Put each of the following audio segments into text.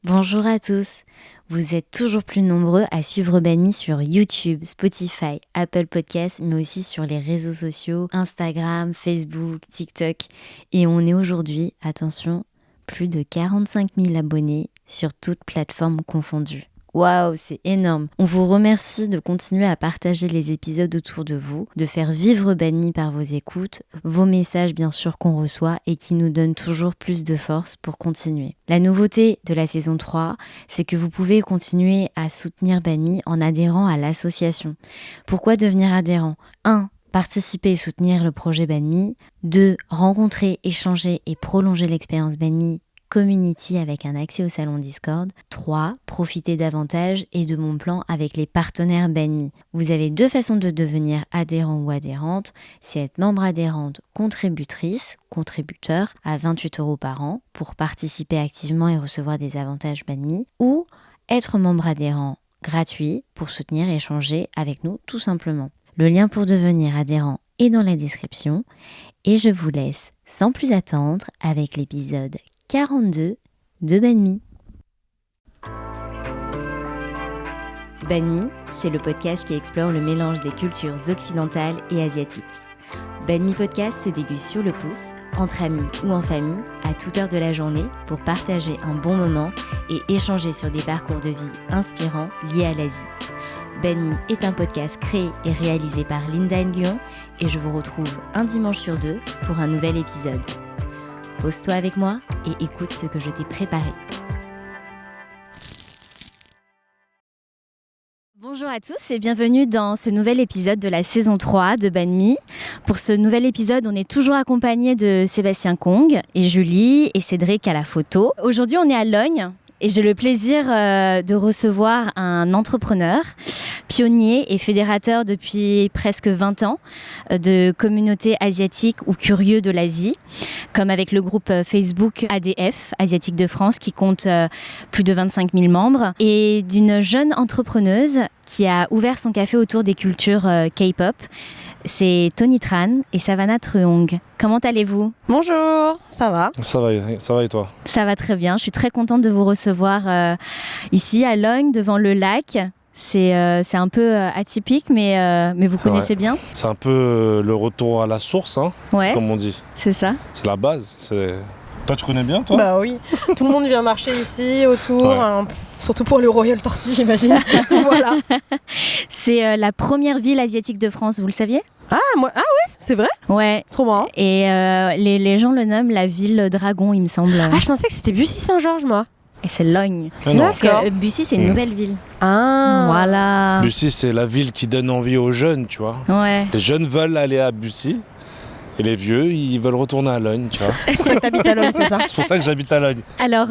Bonjour à tous. Vous êtes toujours plus nombreux à suivre Banmi sur YouTube, Spotify, Apple Podcasts, mais aussi sur les réseaux sociaux, Instagram, Facebook, TikTok. Et on est aujourd'hui, attention, plus de 45 000 abonnés sur toutes plateformes confondues. Waouh, c'est énorme. On vous remercie de continuer à partager les épisodes autour de vous, de faire vivre Banmi par vos écoutes, vos messages bien sûr qu'on reçoit et qui nous donnent toujours plus de force pour continuer. La nouveauté de la saison 3, c'est que vous pouvez continuer à soutenir Banmi en adhérant à l'association. Pourquoi devenir adhérent ? 1. Participer et soutenir le projet Banmi. 2. Rencontrer, échanger et prolonger l'expérience Banmi Community avec un accès au salon Discord. 3. Profiter davantage et de mon plan avec les partenaires Banmi. Vous avez 2 façons de devenir adhérent ou adhérente. C'est être membre adhérente, contributrice, contributeur à 28 € par an pour participer activement et recevoir des avantages Banmi, ou être membre adhérent gratuit pour soutenir et échanger avec nous tout simplement. Le lien pour devenir adhérent est dans la description et je vous laisse sans plus attendre avec l'épisode 42 de Banmi. Banmi, c'est le podcast qui explore le mélange des cultures occidentales et asiatiques. Banmi Podcast se déguste sur le pouce, entre amis ou en famille, à toute heure de la journée, pour partager un bon moment et échanger sur des parcours de vie inspirants liés à l'Asie. Banmi est un podcast créé et réalisé par Linda Nguyen et je vous retrouve un dimanche sur 2 pour un nouvel épisode. Pose-toi avec moi et écoute ce que je t'ai préparé. Bonjour à tous et bienvenue dans ce nouvel épisode de la saison 3 de Banmi. Pour ce nouvel épisode, on est toujours accompagné de Sébastien Kong et Julie et Cédric à la photo. Aujourd'hui, on est à Logne et j'ai le plaisir de recevoir un entrepreneur, pionnier et fédérateur depuis presque 20 ans de communautés asiatiques ou curieux de l'Asie, comme avec le groupe Facebook ADF, Asiatique de France, qui compte plus de 25 000 membres, et d'une jeune entrepreneuse qui a ouvert son café autour des cultures K-pop. C'est Tony Tran et Savannah Truong. Comment allez-vous ? Bonjour, ça va ? Ça va et toi ? Ça va très bien, je suis très contente de vous recevoir ici à Logne, devant le lac. C'est un peu atypique, mais vous connaissez vrai. Bien. C'est un peu le retour à la source, Ouais, comme on dit. c'est ça. C'est la base. Toi, tu connais bien, toi ? Bah oui, tout le monde vient marcher ici, autour, Ouais. Surtout pour le Royal Torsi, j'imagine. Voilà. C'est la première ville asiatique de France, vous le saviez ? Ah ouais, c'est vrai ? Ouais. Trop marrant. Et les gens le nomment la ville dragon, il me semble. Ah, je pensais que c'était Bussy-Saint-Georges, moi. Et c'est Logne. Ah non. Parce que Bussy, c'est une nouvelle ville. Ah. Voilà. Bussy, c'est la ville qui donne envie aux jeunes, tu vois. Ouais. Les jeunes veulent aller à Bussy et les vieux, ils veulent retourner à Logne, tu vois. C'est pour ça que t'habites à Logne, c'est ça ? C'est pour ça que j'habite à Logne. Alors,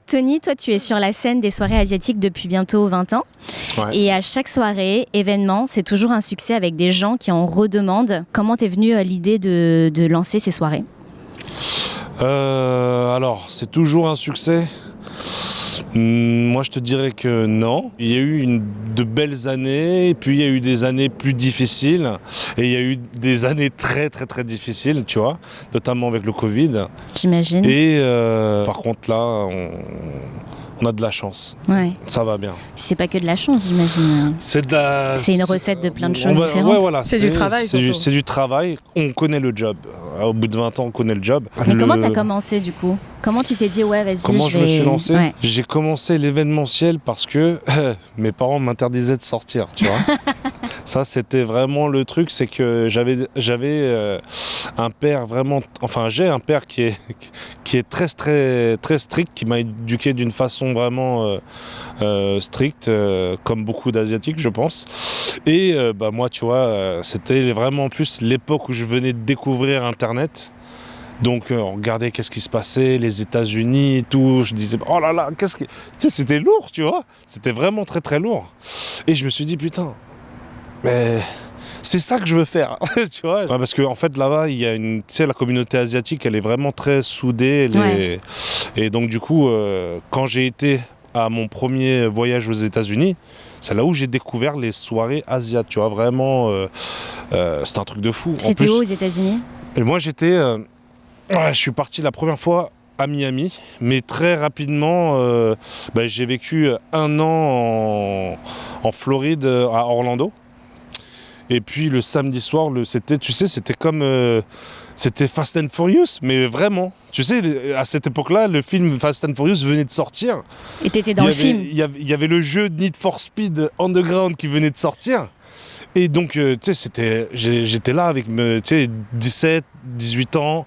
Tony, toi, tu es sur la scène des soirées asiatiques depuis bientôt 20 ans. Ouais. Et à chaque soirée, événement, c'est toujours un succès avec des gens qui en redemandent. Comment t'es venue l'idée de lancer ces soirées ? Alors, c'est toujours un succès. Moi, je te dirais que non. Il y a eu de belles années, et puis il y a eu des années plus difficiles, et il y a eu des années très très très difficiles, tu vois, notamment avec le Covid. J'imagine. Et par contre, là, on a de la chance. Ouais. Ça va bien. C'est pas que de la chance, j'imagine. C'est une recette de plein de choses différentes. Ouais, voilà, C'est du travail, surtout. C'est du travail. On connaît le job. Au bout de 20 ans, on connaît le job. Mais comment t'as commencé du coup ? Comment tu t'es dit, ouais, vas-y, Comment je me suis lancé ? Ouais. J'ai commencé l'événementiel parce que mes parents m'interdisaient de sortir, tu vois. Ça, c'était vraiment le truc, c'est que j'avais un père vraiment... Enfin, j'ai un père qui est très, très, très strict, qui m'a éduqué d'une façon vraiment stricte, comme beaucoup d'Asiatiques, je pense. Et moi, tu vois, c'était vraiment plus l'époque où je venais de découvrir Internet. Donc on regardait qu'est-ce qui se passait, les États-Unis et tout. Je disais, oh là là, tu sais, c'était lourd, tu vois. C'était vraiment très très lourd. Et je me suis dit, putain, mais c'est ça que je veux faire, tu vois. Ouais, parce qu'en fait, là-bas, il y a tu sais, la communauté asiatique, elle est vraiment très soudée. Ouais. Et donc, du coup, quand j'ai été à mon premier voyage aux États-Unis, c'est là où j'ai découvert les soirées asiates, tu vois. Vraiment, c'était un truc de fou. C'était où aux États-Unis ? Et moi, je suis parti la première fois à Miami, mais très rapidement, j'ai vécu 1 an en Floride, à Orlando. Et puis le samedi soir, c'était comme... c'était Fast and Furious, mais vraiment. Tu sais, à cette époque-là, le film Fast and Furious venait de sortir. Et t'étais dans le film. Il y avait le jeu Need for Speed Underground qui venait de sortir. Et donc, tu sais, j'étais là avec 17, 18 ans.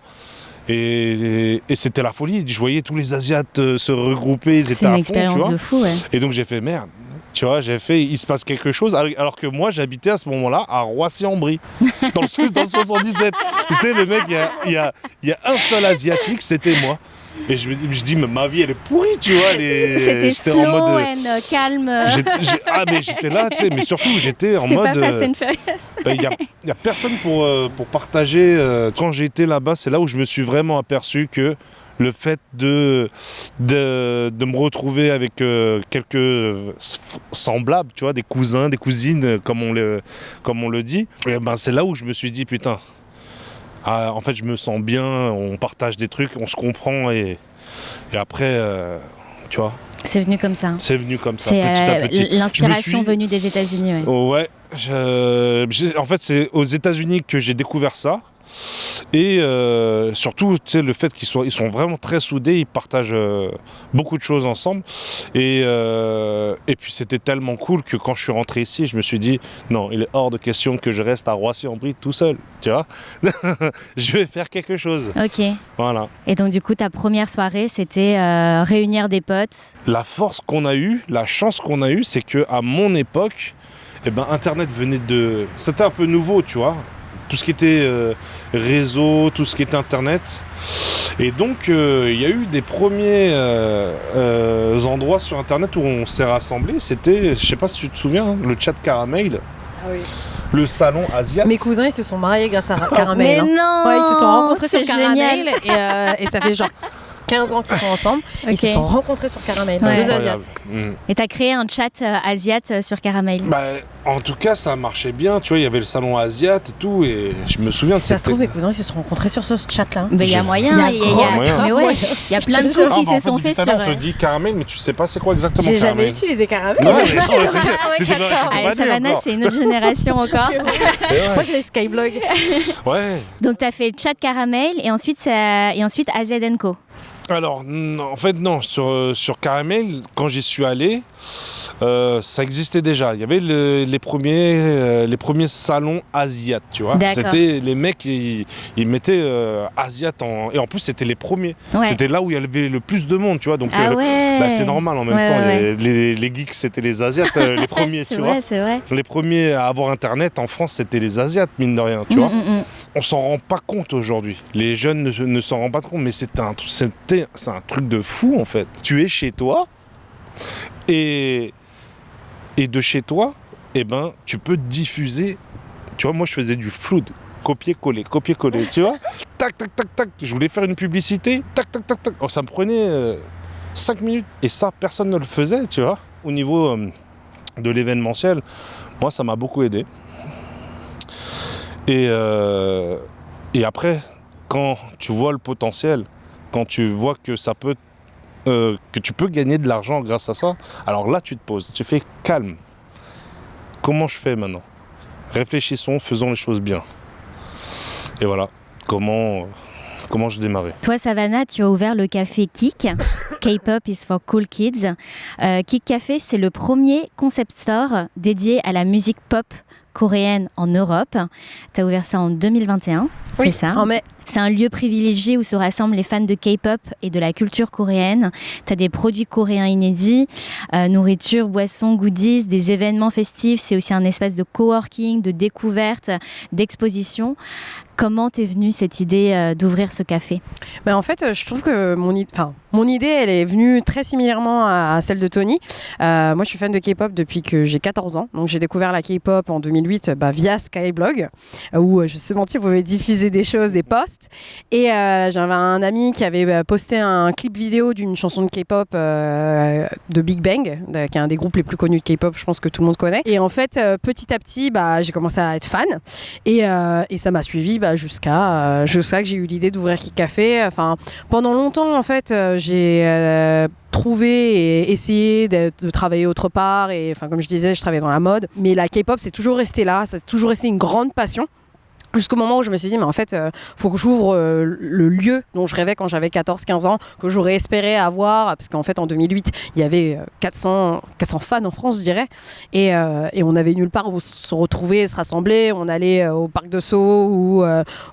Et c'était la folie. Je voyais tous les Asiates se regrouper. Ils étaient C'est une à fond, expérience tu vois. de fou, ouais. Et donc, j'ai fait merde. Tu vois, il se passe quelque chose. Alors que moi, j'habitais à ce moment-là à Roissy-en-Brie, dans le 77. Tu sais, le mec, il y a un seul Asiatique, c'était moi. Et je dis, mais ma vie, elle est pourrie, tu vois. C'était slow and calme. Mais j'étais là, tu sais, mais surtout, j'étais en mode... C'était pas Fast and Furious. Il y a personne pour partager. Quand j'ai été là-bas, c'est là où je me suis vraiment aperçu que le fait de me retrouver avec quelques semblables, tu vois, des cousins, des cousines, comme on le dit, et c'est là où je me suis dit, putain, en fait, je me sens bien, on partage des trucs, on se comprend, et après, tu vois. C'est venu comme ça. C'est venu comme ça, c'est petit à petit. L'inspiration venue des États-Unis. Ouais. En fait, c'est aux États-Unis que j'ai découvert ça. Et surtout, tu sais, le fait qu'ils sont vraiment très soudés, ils partagent beaucoup de choses ensemble. Et puis c'était tellement cool que quand je suis rentré ici, je me suis dit non, il est hors de question que je reste à Roissy-en-Brie tout seul, tu vois. Je vais faire quelque chose. Ok. Voilà. Et donc du coup, ta première soirée, c'était réunir des potes. La force qu'on a eue, la chance qu'on a eue, c'est que à mon époque, Internet venait de... C'était un peu nouveau, tu vois. Tout ce qui était réseau, tout ce qui était Internet. Et donc, il y a eu des premiers endroits sur Internet où on s'est rassemblés. C'était, je sais pas si tu te souviens, hein, le chat Caramel. Ah oui. Le salon Asiat. Mes cousins, ils se sont mariés grâce à Caramel. Mais hein. non, Ouais, ils se sont rencontrés sur c'est Caramel et ça fait genre 15 ans qu'ils sont ensemble. Ok. Ils se sont rencontrés sur Caramel, Ouais. deux Incroyable. Asiates. Et t'as créé un chat Asiat sur Caramel. En tout cas, ça marchait bien. Tu vois, il y avait le salon Asiat et tout. Et je me souviens de Si ça se trouve, mes cousins, ils se sont rencontrés sur ce chat-là. Il y a moyen. Il y a grand moyen. Mais ouais, il y a plein de couples qui se sont faits sur... On te dit Caramel, mais tu sais pas c'est quoi exactement J'ai Caramel. jamais utilisé Caramel. Non, mais non, Savannah, c'est une autre génération encore. Moi, j'ai les Skyblog. Ouais. Donc t'as fait le chat Caramel et ensuite AZ & Co. Alors, en fait, non. Sur Caramel, quand j'y suis allé, ça existait déjà. Il y avait les premiers salons asiates, tu vois. D'accord. C'était les mecs, ils mettaient asiates et en plus, c'était les premiers. Ouais. C'était là où il y avait le plus de monde, tu vois. Donc, ouais. c'est normal en même Ouais, temps. ouais. Les geeks, c'était les asiates, les premiers, C'est tu vrai, vois. c'est vrai. Les premiers à avoir Internet en France, c'était les asiates, mine de rien, tu vois. On s'en rend pas compte aujourd'hui. Les jeunes ne s'en rendent pas compte, mais c'est un truc de fou en fait. Tu es chez toi et de chez toi, tu peux diffuser. Tu vois, moi je faisais du flood, copier-coller, tu vois. Tac, tac, tac, tac. Je voulais faire une publicité, tac, tac, tac, tac. Oh, ça me prenait 5 minutes et ça, personne ne le faisait, tu vois. Au niveau de l'événementiel, moi ça m'a beaucoup aidé. Et après, quand tu vois le potentiel, quand tu vois que ça peut, que tu peux gagner de l'argent grâce à ça, alors là tu te poses, tu fais calme. Comment je fais maintenant ? Réfléchissons, faisons les choses bien. Et voilà, comment je démarrais. Toi, Savannah, tu as ouvert le café Kik. K-pop is for cool kids. Kik Café, c'est le premier concept store dédié à la musique pop coréenne en Europe. Tu as ouvert ça en 2021, Oui, c'est ça ? en mai. C'est un lieu privilégié où se rassemblent les fans de K-pop et de la culture coréenne. Tu as des produits coréens inédits, nourriture, boissons, goodies, des événements festifs. C'est aussi un espace de coworking, de découverte, d'exposition. Comment t'es venue cette idée d'ouvrir ce café ? En fait, je trouve que mon idée, elle est venue très similairement à celle de Tony. Moi, je suis fan de K-pop depuis que j'ai 14 ans. Donc, j'ai découvert la K-pop en 2008 via Skyblog, où, je sais mentir, vous pouvez diffuser des choses, des posts. podcast. Et j'avais un ami qui avait posté un clip vidéo d'une chanson de K-pop de Big Bang, qui est un des groupes les plus connus de K-pop, je pense que tout le monde connaît. Et en fait, petit à petit, j'ai commencé à être fan. Et ça m'a suivi jusqu'à que j'ai eu l'idée d'ouvrir Kik Café. Enfin, pendant longtemps, en fait, j'ai trouvé et essayé de travailler autre part. Et enfin, comme je disais, je travaillais dans la mode. Mais la K-pop, c'est toujours resté là. C'est toujours resté une grande passion. Jusqu'au moment où je me suis dit, mais en fait, faut que j'ouvre le lieu dont je rêvais quand j'avais 14-15 ans, que j'aurais espéré avoir, parce qu'en fait, en 2008, il y avait 400 fans en France, je dirais, et on avait nulle part où se retrouver, se rassembler. On allait au Parc de Sceaux ou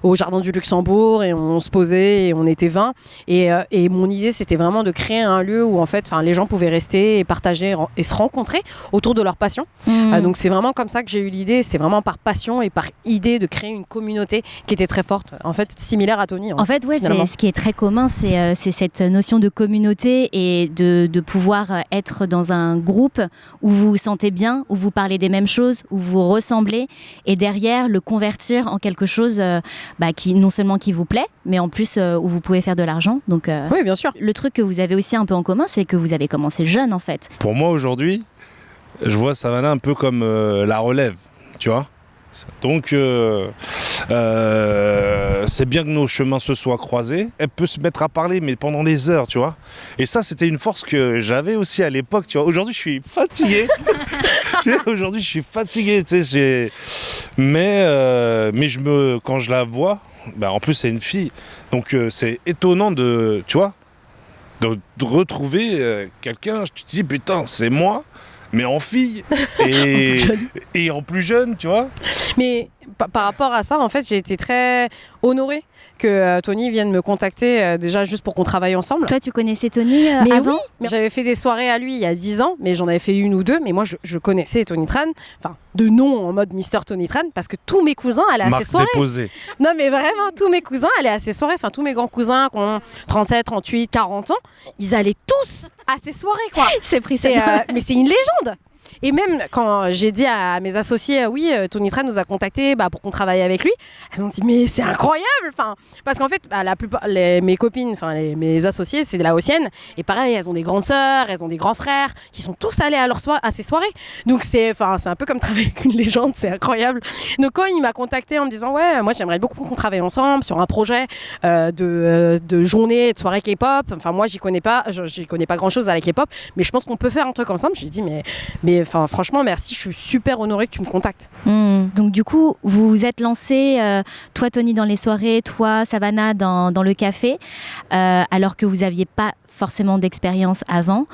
au Jardin du Luxembourg, et on se posait, et on était 20. Et mon idée, c'était vraiment de créer un lieu où, en fait, les gens pouvaient rester et partager et se rencontrer autour de leur passion. Donc, c'est vraiment comme ça que j'ai eu l'idée. C'est vraiment par passion et par idée de créer une communauté qui était très forte, en fait similaire à Tony. En fait, ouais, ce qui est très commun, c'est cette notion de communauté et de pouvoir être dans un groupe où vous vous sentez bien, où vous parlez des mêmes choses, où vous ressemblez, et derrière le convertir en quelque chose qui non seulement qui vous plaît, mais en plus où vous pouvez faire de l'argent. Donc, oui, bien sûr. Le truc que vous avez aussi un peu en commun, c'est que vous avez commencé jeune, en fait. Pour moi, aujourd'hui, je vois Savannah un peu comme la relève, tu vois. Donc c'est bien que nos chemins se soient croisés. Elle peut se mettre à parler, mais pendant des heures, tu vois. Et ça, c'était une force que j'avais aussi à l'époque, tu vois. Aujourd'hui, je suis fatigué. Aujourd'hui, je suis fatigué, tu sais. Mais quand je la vois, en plus, c'est une fille. Donc c'est étonnant de retrouver quelqu'un. Je te dis, putain, c'est moi. Mais en fille et en plus jeune, tu vois. Mais par rapport à ça, en fait, j'ai été très honorée que Tony vienne me contacter déjà juste pour qu'on travaille ensemble. Toi, tu connaissais Tony avant ? Oui, mais j'avais fait des soirées à lui il y a 10 ans, mais j'en avais fait une ou deux. Mais moi, je connaissais Tony Tran, enfin, de nom en mode Mister Tony Tran, parce que tous mes cousins allaient à ses soirées. Déposée. Non, mais vraiment, tous mes cousins allaient à ses soirées. Enfin, tous mes grands cousins qui ont 37, 38, 40 ans, ils allaient tous à ses soirées, quoi. C'est pris ça. Mais c'est une légende. Et même quand j'ai dit à mes associés, oui, Tony Tran nous a contactés pour qu'on travaille avec lui, elles m'ont dit, mais c'est incroyable, parce qu'en fait, la plupart, mes copines, mes associés, c'est de la Haussienne, et pareil, elles ont des grandes sœurs, elles ont des grands frères, qui sont tous allés à ces soirées. Donc c'est un peu comme travailler avec une légende, c'est incroyable. Donc quand il m'a contacté en me disant, ouais, moi j'aimerais beaucoup qu'on travaille ensemble sur un projet de journée, de soirée K-pop, moi j'y connais pas grand chose à la K-pop, mais je pense qu'on peut faire un truc ensemble. Je lui ai dit, mais franchement, merci, je suis super honorée que tu me contactes. Donc du coup, vous vous êtes lancé, toi Tony dans les soirées, toi Savannah dans le café, alors que vous n'aviez pas forcément d'expérience avant.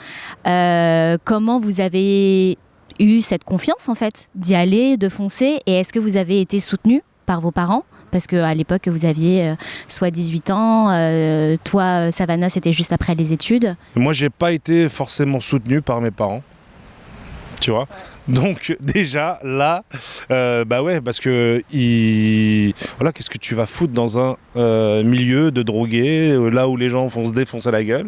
Comment vous avez eu cette confiance en fait d'y aller, de foncer, et est-ce que vous avez été soutenu par vos parents ? Parce qu'à l'époque, vous aviez soit 18 ans, toi Savannah, c'était juste après les études. Moi, j'ai pas été forcément soutenu par mes parents. Tu vois, donc déjà là, parce que qu'est-ce que tu vas foutre dans un milieu de drogués, là où les gens vont se défoncer la gueule.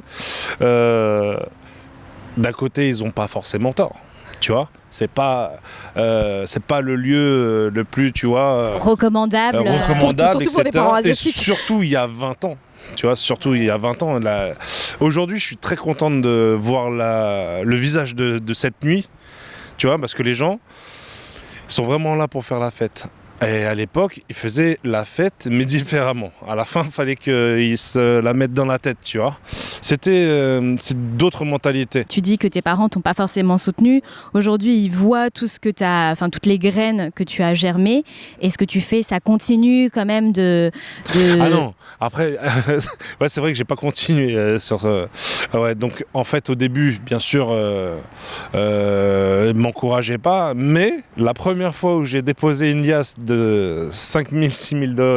D'un côté, ils ont pas forcément tort, tu vois. C'est pas le lieu le plus, tu vois, recommandable, surtout pour des parents asiatiques. Et surtout il y a 20 ans. Tu vois, surtout il y a 20 ans. Aujourd'hui, je suis très contente de voir le visage de cette nuit. Tu vois, parce que les gens sont vraiment là pour faire la fête. Et à l'époque, ils faisaient la fête, mais différemment. À la fin, il fallait qu'ils se la mettent dans la tête, tu vois. C'est d'autres mentalités. Tu dis que tes parents t'ont pas forcément soutenu. Aujourd'hui, ils voient tout ce que toutes les graines que tu as germées. Et ce que tu fais, ça continue quand même de... Ah non, après, ouais, c'est vrai que j'ai pas continué sur... ouais, donc, en fait, au début, bien sûr, m'encourageaient pas. Mais la première fois où j'ai déposé une liasse de 5 000, 6 000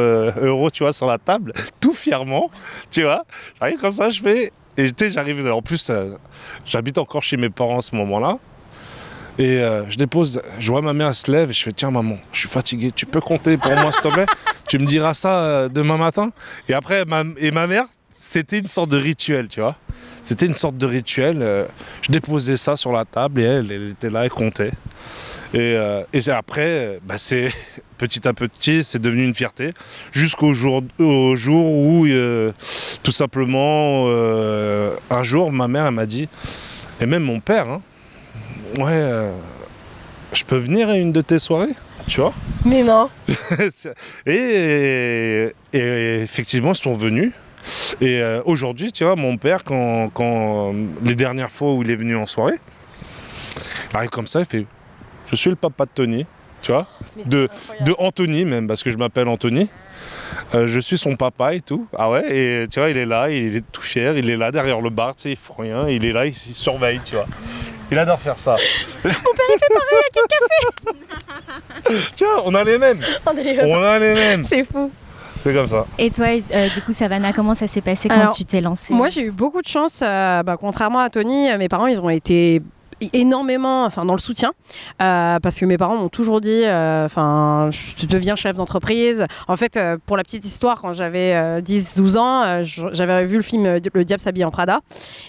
euros, tu vois, sur la table, tout fièrement, tu vois. J'arrive comme ça, je fais... Et j'arrive... En plus, j'habite encore chez mes parents à ce moment-là. Et je dépose, je vois ma mère, elle se lève et je fais, tiens maman, je suis fatigué, tu peux compter pour moi s'il te plaît ? Tu me diras ça demain matin ? Et après, ma mère, c'était une sorte de rituel, tu vois. C'était une sorte de rituel. Je déposais ça sur la table et elle était là, elle comptait. Et après, c'est petit à petit, c'est devenu une fierté, jusqu'au jour où, tout simplement, un jour, ma mère, elle m'a dit, et même mon père, hein, ouais, je peux venir à une de tes soirées, tu vois. Mais non. et effectivement, ils sont venus. Et aujourd'hui, tu vois, mon père, quand les dernières fois où il est venu en soirée, il arrive comme ça, il fait « Je suis le papa de Tony », tu vois, de Anthony même, parce que je m'appelle Anthony. Je suis son papa et tout. Ah ouais, et tu vois, il est là, il est tout fier, il est là derrière le bar, tu sais, il fait rien, il est là, il surveille, tu vois. Il adore faire ça. Mon père, il fait pareil à Kid Café. Tu vois, on a les mêmes. On a les mêmes. C'est fou. C'est comme ça. Et toi, du coup, Savannah, comment ça s'est passé quand tu t'es lancée? Moi, j'ai eu beaucoup de chance. Contrairement à Tony, mes parents, ils ont été énormément dans le soutien parce que mes parents m'ont toujours dit je deviens chef d'entreprise. En fait, pour la petite histoire, quand j'avais 10-12 ans, j'avais vu le film Le Diable s'habille en Prada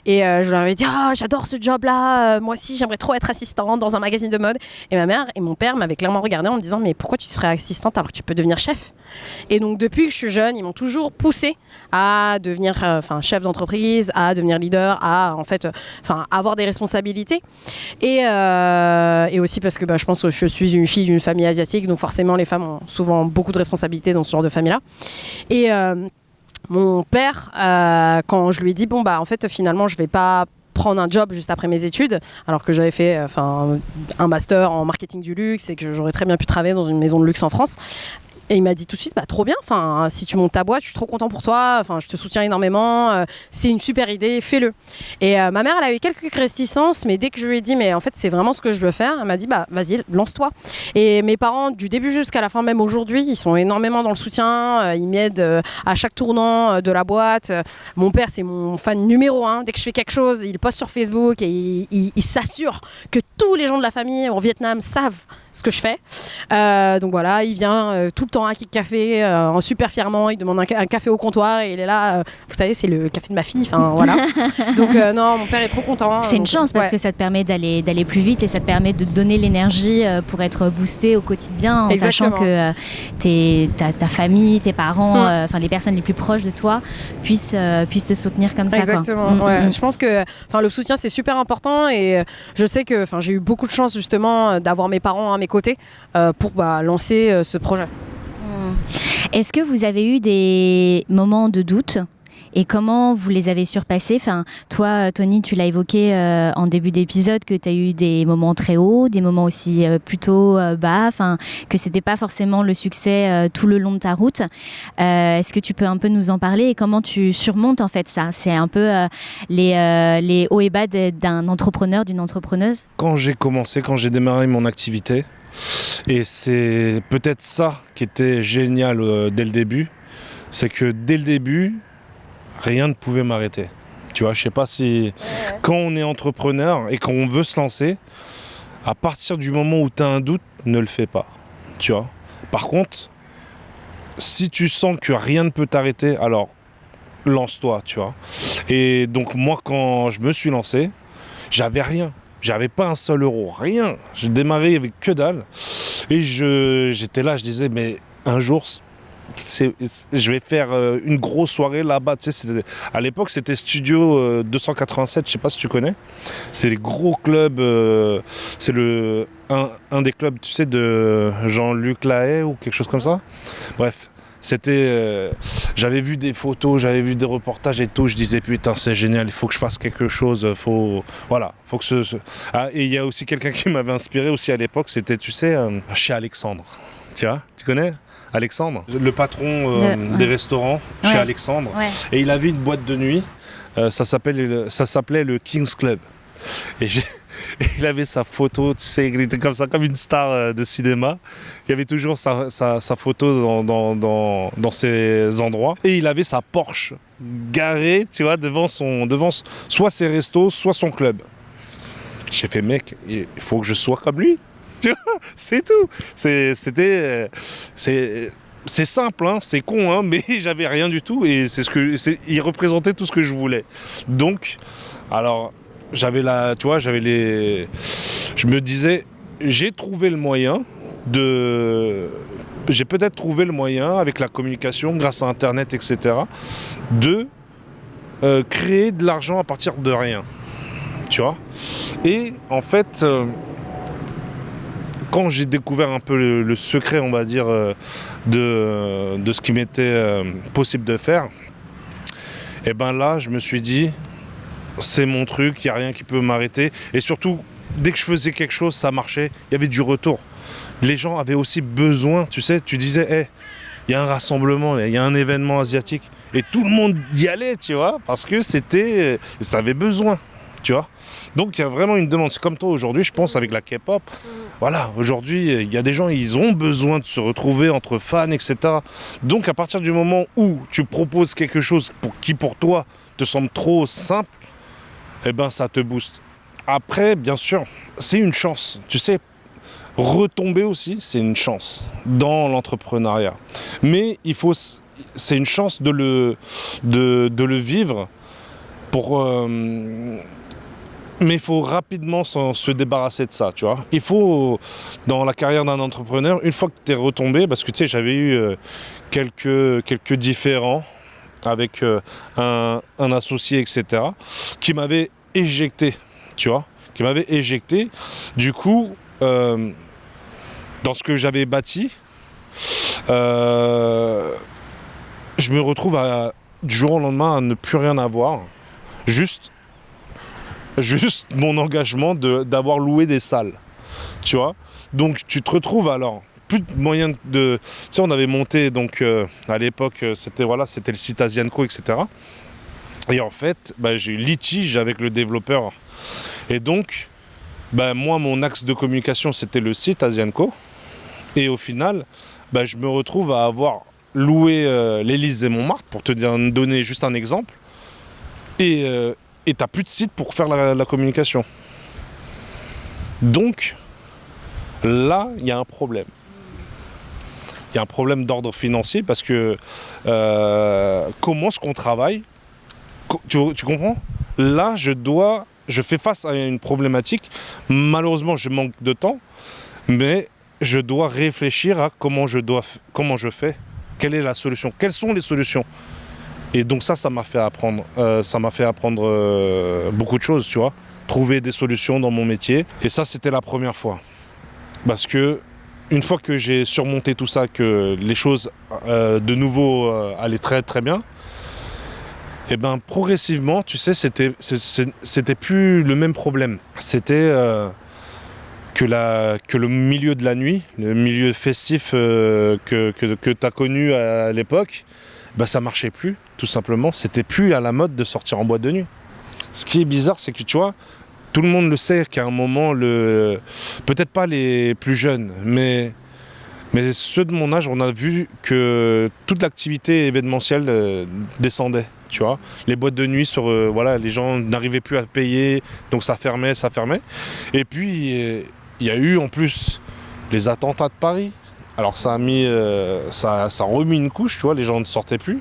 et je leur avais dit j'adore ce job là, moi aussi j'aimerais trop être assistante dans un magazine de mode. Et ma mère et mon père m'avaient clairement regardé en me disant mais pourquoi tu serais assistante alors que tu peux devenir chef? Et donc depuis que je suis jeune, ils m'ont toujours poussée à devenir chef d'entreprise, à devenir leader, à avoir des responsabilités. Et aussi parce que je pense que je suis une fille d'une famille asiatique, donc forcément les femmes ont souvent beaucoup de responsabilités dans ce genre de famille-là. Et mon père, quand je lui ai dit en fait finalement je vais pas prendre un job juste après mes études, alors que j'avais fait un master en marketing du luxe et que j'aurais très bien pu travailler dans une maison de luxe en France. Et il m'a dit tout de suite, trop bien, si tu montes ta boîte, je suis trop content pour toi, je te soutiens énormément, c'est une super idée, fais-le. Et ma mère, elle a eu quelques réticences, mais dès que je lui ai dit, mais en fait, c'est vraiment ce que je veux faire, elle m'a dit, vas-y, lance-toi. Et mes parents, du début jusqu'à la fin, même aujourd'hui, ils sont énormément dans le soutien, ils m'aident à chaque tournant de la boîte. Mon père, c'est mon fan numéro 1. Dès que je fais quelque chose, il poste sur Facebook et il s'assure que tous les gens de la famille au Vietnam savent ce que je fais. Donc voilà, il vient tout le temps à Kid Café, super fièrement, il demande un café au comptoir et il est là, vous savez, c'est le café de ma fille, voilà. Donc non, mon père est trop content. C'est une chance parce que ça te permet d'aller plus vite et ça te permet de te donner l'énergie pour être boosté au quotidien en Exactement. sachant que ta famille, tes parents, les personnes les plus proches de toi puissent te soutenir comme ça. Exactement, ouais. Je pense que le soutien c'est super important et je sais que j'ai eu beaucoup de chance justement d'avoir mes parents à mes côtés pour lancer ce projet. Est-ce que vous avez eu des moments de doute et comment vous les avez surpassés? Toi, Tony, tu l'as évoqué en début d'épisode que tu as eu des moments très hauts, des moments aussi plutôt bas, que c'était pas forcément le succès tout le long de ta route. Est-ce que tu peux un peu nous en parler et comment tu surmontes en fait ça? C'est un peu les hauts et bas d'un entrepreneur, d'une entrepreneuse? Quand j'ai démarré mon activité, et c'est peut-être ça qui était génial dès le début, c'est que dès le début, rien ne pouvait m'arrêter. Tu vois, je sais pas si... Quand on est entrepreneur et qu'on veut se lancer, à partir du moment où tu as un doute, ne le fais pas. Tu vois. Par contre, si tu sens que rien ne peut t'arrêter, alors lance-toi, tu vois. Et donc moi, quand je me suis lancé, j'avais rien. J'avais pas un seul euro, rien. J'ai démarré avec que dalle. Et j'étais là, je disais, mais un jour... je vais faire une grosse soirée là-bas. Tu sais, à l'époque, c'était Studio 287, je sais pas si tu connais. C'est les gros clubs. C'est un des clubs, tu sais, de Jean-Luc Lahaye ou quelque chose comme ça. Bref, c'était. J'avais vu des photos, j'avais vu des reportages et tout. Je disais, putain, c'est génial, il faut que je fasse quelque chose. Faut que Ah, et il y a aussi quelqu'un qui m'avait inspiré aussi à l'époque, c'était, tu sais, chez Alexandre. Tu vois, tu connais Alexandre, le patron des restaurants chez Alexandre. Ouais. Et il avait une boîte de nuit, ça s'appelait le King's Club. Et il avait sa photo, tu sais, il était comme ça, comme une star de cinéma. Il y avait toujours sa photo dans ces endroits. Et il avait sa Porsche garée, tu vois, devant soit ses restos, soit son club. J'ai fait, mec, il faut que je sois comme lui. C'est tout. C'est simple, hein, c'est con, hein, mais j'avais rien du tout et il représentait tout ce que je voulais. Donc, alors, je me disais, j'ai trouvé le moyen de... J'ai peut-être trouvé le moyen, avec la communication, grâce à Internet, etc., de créer de l'argent à partir de rien. Tu vois ? Et en fait, quand j'ai découvert un peu le secret, on va dire, de ce qui m'était possible de faire, et ben là, je me suis dit, c'est mon truc, il n'y a rien qui peut m'arrêter. Et surtout, dès que je faisais quelque chose, ça marchait, il y avait du retour. Les gens avaient aussi besoin, tu sais, tu disais, hey, il y a un rassemblement, il y a un événement asiatique. Et tout le monde y allait, tu vois, parce que ça avait besoin, tu vois. Donc il y a vraiment une demande. C'est comme toi aujourd'hui, je pense, avec la K-pop. Voilà, aujourd'hui, il y a des gens, ils ont besoin de se retrouver entre fans, etc. Donc à partir du moment où tu proposes quelque chose qui pour toi te semble trop simple, eh ben ça te booste. Après, bien sûr, c'est une chance, tu sais. Retomber aussi, c'est une chance dans l'entrepreneuriat. Mais c'est une chance de le vivre mais il faut rapidement se débarrasser de ça, tu vois. Il faut, dans la carrière d'un entrepreneur, une fois que tu es retombé, parce que tu sais, j'avais eu quelques différends avec un associé, etc., qui m'avait éjecté, tu vois, Du coup, dans ce que j'avais bâti, je me retrouve du jour au lendemain à ne plus rien avoir. Juste mon engagement d'avoir loué des salles, tu vois. Donc tu te retrouves alors, plus de moyens de... Tu sais, on avait monté, donc à l'époque, c'était le site Asianco, etc. Et en fait, j'ai eu litige avec le développeur. Et donc, moi, mon axe de communication, c'était le site Asianco. Et au final, je me retrouve à avoir loué l'Élysée-Montmartre, pour te donner juste un exemple. Et t'as plus de site pour faire la communication. Donc, là, il y a un problème. Il y a un problème d'ordre financier parce que comment est-ce qu'on travaille ? Tu comprends ? Là, je fais face à une problématique. Malheureusement, je manque de temps, mais je dois réfléchir à comment je fais. Quelle est la solution ? Quelles sont les solutions ? Et donc ça m'a fait apprendre. Beaucoup de choses, tu vois. Trouver des solutions dans mon métier. Et ça, c'était la première fois. Parce que une fois que j'ai surmonté tout ça, que les choses de nouveau allaient très très bien, et progressivement, tu sais, c'était plus le même problème. C'était que le milieu de la nuit, le milieu festif que tu as connu à l'époque, ça marchait plus, tout simplement. C'était plus à la mode de sortir en boîte de nuit. Ce qui est bizarre, c'est que tu vois, tout le monde le sait qu'à un moment, peut-être pas les plus jeunes, mais ceux de mon âge, on a vu que toute l'activité événementielle descendait, tu vois. Les boîtes de nuit, les gens n'arrivaient plus à payer, donc ça fermait. Et puis, il y a eu en plus les attentats de Paris. Alors ça a remis une couche, tu vois, les gens ne sortaient plus.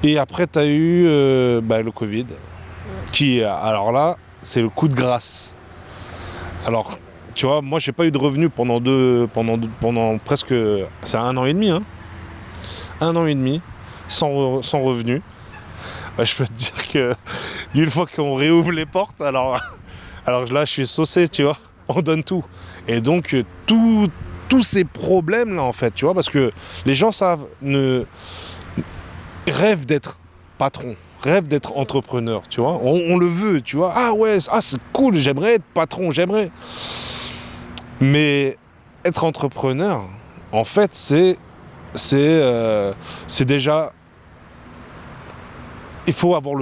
Et après, tu as eu le Covid, qui, alors là, c'est le coup de grâce. Alors, tu vois, moi, j'ai pas eu de revenus pendant presque... C'est 1 an et demi, 1 an et demi, sans revenus. Je peux te dire qu'une fois qu'on réouvre les portes, alors là, je suis saucé, tu vois. On donne tout. Et donc, tous ces problèmes-là, en fait, tu vois, parce que les gens rêvent d'être patron, rêvent d'être entrepreneur, tu vois. On le veut, tu vois. Ah ouais, c'est cool, j'aimerais être patron, j'aimerais. Mais être entrepreneur, en fait, c'est déjà... Il faut avoir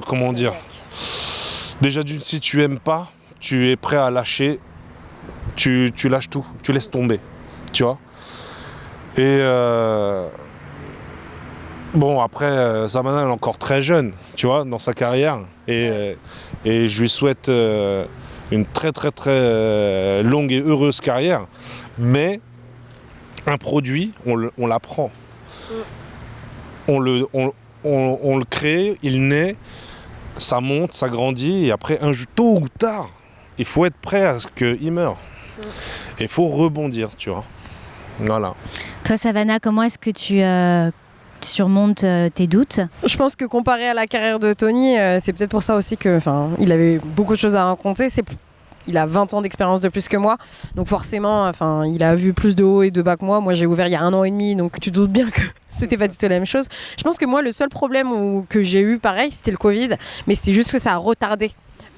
comment dire ? Déjà, si tu aimes pas, tu es prêt à lâcher, tu lâches tout, tu laisses tomber, tu vois. Et après, Zamana elle est encore très jeune, tu vois, dans sa carrière. Et je lui souhaite une très très très longue et heureuse carrière. Mais un produit, on l'apprend. On le crée, il naît, ça monte, ça grandit. Et après, tôt ou tard, il faut être prêt à ce qu'il meure. Et il faut rebondir, tu vois. Voilà. Toi, Savannah, comment est-ce que tu surmontes tes doutes? Je pense que comparé à la carrière de Tony, c'est peut-être pour ça aussi que, il avait beaucoup de choses à raconter. Il a 20 ans d'expérience de plus que moi, donc forcément, il a vu plus de hauts et de bas que moi. Moi, j'ai ouvert il y a 1 an et demi, donc tu te doutes bien que c'était pas du tout la même chose. Je pense que moi, le seul problème que j'ai eu, pareil, c'était le Covid, mais c'était juste que ça a retardé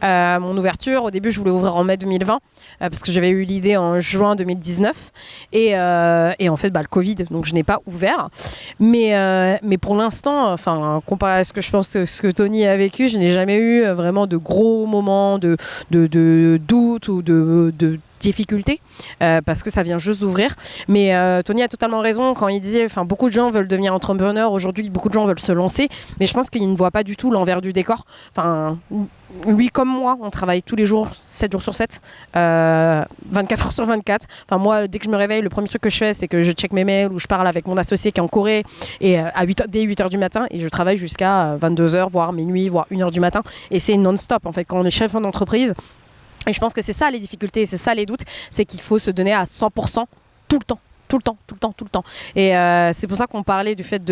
mon ouverture. Au début, je voulais ouvrir en mai 2020 parce que j'avais eu l'idée en juin 2019 et en fait, le Covid, donc je n'ai pas ouvert. Mais pour l'instant, comparé à ce que je pense ce que Tony a vécu, je n'ai jamais eu vraiment de gros moments de doute ou de difficultés parce que ça vient juste d'ouvrir. Mais Tony a totalement raison quand il disait beaucoup de gens veulent devenir entrepreneurs aujourd'hui, beaucoup de gens veulent se lancer, mais je pense qu'ils ne voient pas du tout l'envers du décor. Lui comme moi, on travaille tous les jours, 7 jours sur 7, 24 heures sur 24. Moi, dès que je me réveille, le premier truc que je fais, c'est que je check mes mails ou je parle avec mon associé qui est en Corée et dès 8h du matin, et je travaille jusqu'à 22h, voire minuit, voire 1h du matin. Et c'est non-stop, en fait, quand on est chef d'entreprise. Et je pense que c'est ça les difficultés, c'est ça les doutes, c'est qu'il faut se donner à 100% tout le temps. Tout le temps. Et c'est pour ça qu'on parlait du fait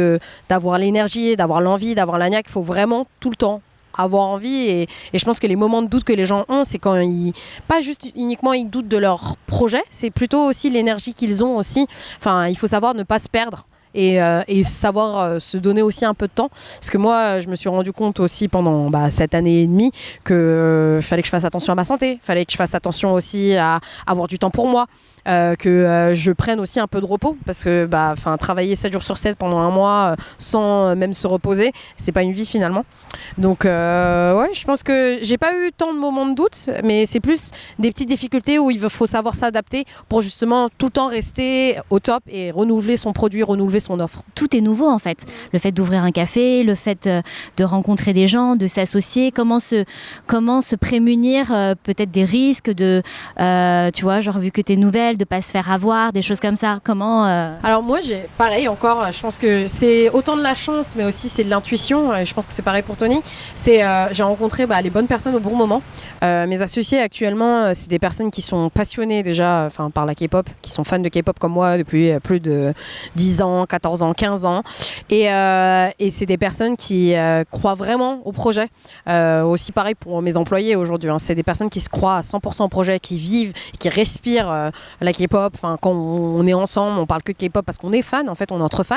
d'avoir l'énergie, d'avoir l'envie, d'avoir la niaque. Il faut vraiment tout le temps avoir envie. Et je pense que les moments de doute que les gens ont, c'est quand pas juste uniquement ils doutent de leur projet, c'est plutôt aussi l'énergie qu'ils ont aussi. Il faut savoir ne pas se perdre. Et savoir se donner aussi un peu de temps. Parce que moi, je me suis rendu compte aussi pendant cette année et demie que fallait que je fasse attention à ma santé, fallait que je fasse attention aussi à avoir du temps pour moi, que je prenne aussi un peu de repos. Parce que travailler 7 jours sur 7 pendant 1 mois sans même se reposer, c'est pas une vie finalement. Donc je pense que j'ai pas eu tant de moments de doute, mais c'est plus des petites difficultés où il faut savoir s'adapter pour justement tout le temps rester au top et renouveler son produit, renouveler son offre. Tout est nouveau en fait. Le fait d'ouvrir un café, le fait de rencontrer des gens, de s'associer, comment se prémunir peut-être des risques de, tu vois, genre vu que t'es nouvelle, de pas se faire avoir, des choses comme ça. Comment Alors moi, pareil encore, je pense que c'est autant de la chance, mais aussi c'est de l'intuition. Et je pense que c'est pareil pour Tony. J'ai rencontré les bonnes personnes au bon moment. Mes associés actuellement, c'est des personnes qui sont passionnées déjà par la K-pop, qui sont fans de K-pop comme moi depuis plus de 10 ans, 14 ans, 15 ans. Et c'est des personnes qui croient vraiment au projet. Aussi pareil pour mes employés aujourd'hui. C'est des personnes qui se croient à 100% au projet, qui vivent, qui respirent la K-pop. Quand on est ensemble, on parle que de K-pop parce qu'on est fan. En fait, on est entre fans.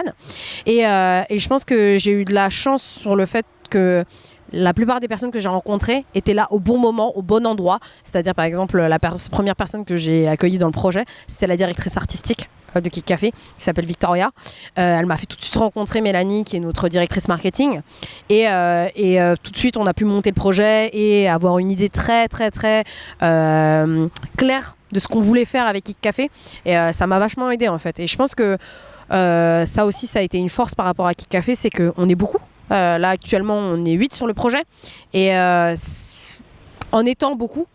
Et je pense que j'ai eu de la chance sur le fait que la plupart des personnes que j'ai rencontrées étaient là au bon moment, au bon endroit. C'est-à-dire, par exemple, la première personne que j'ai accueillie dans le projet, c'était la directrice artistique de Kik Café, qui s'appelle Victoria. Elle m'a fait tout de suite rencontrer Mélanie, qui est notre directrice marketing. Et tout de suite, on a pu monter le projet et avoir une idée très, très, très claire de ce qu'on voulait faire avec Kik Café. Et ça m'a vachement aidé, en fait. Et je pense que ça aussi, ça a été une force par rapport à Kik Café, c'est qu'on est beaucoup. Là, actuellement, on est 8 sur le projet. Et en étant beaucoup,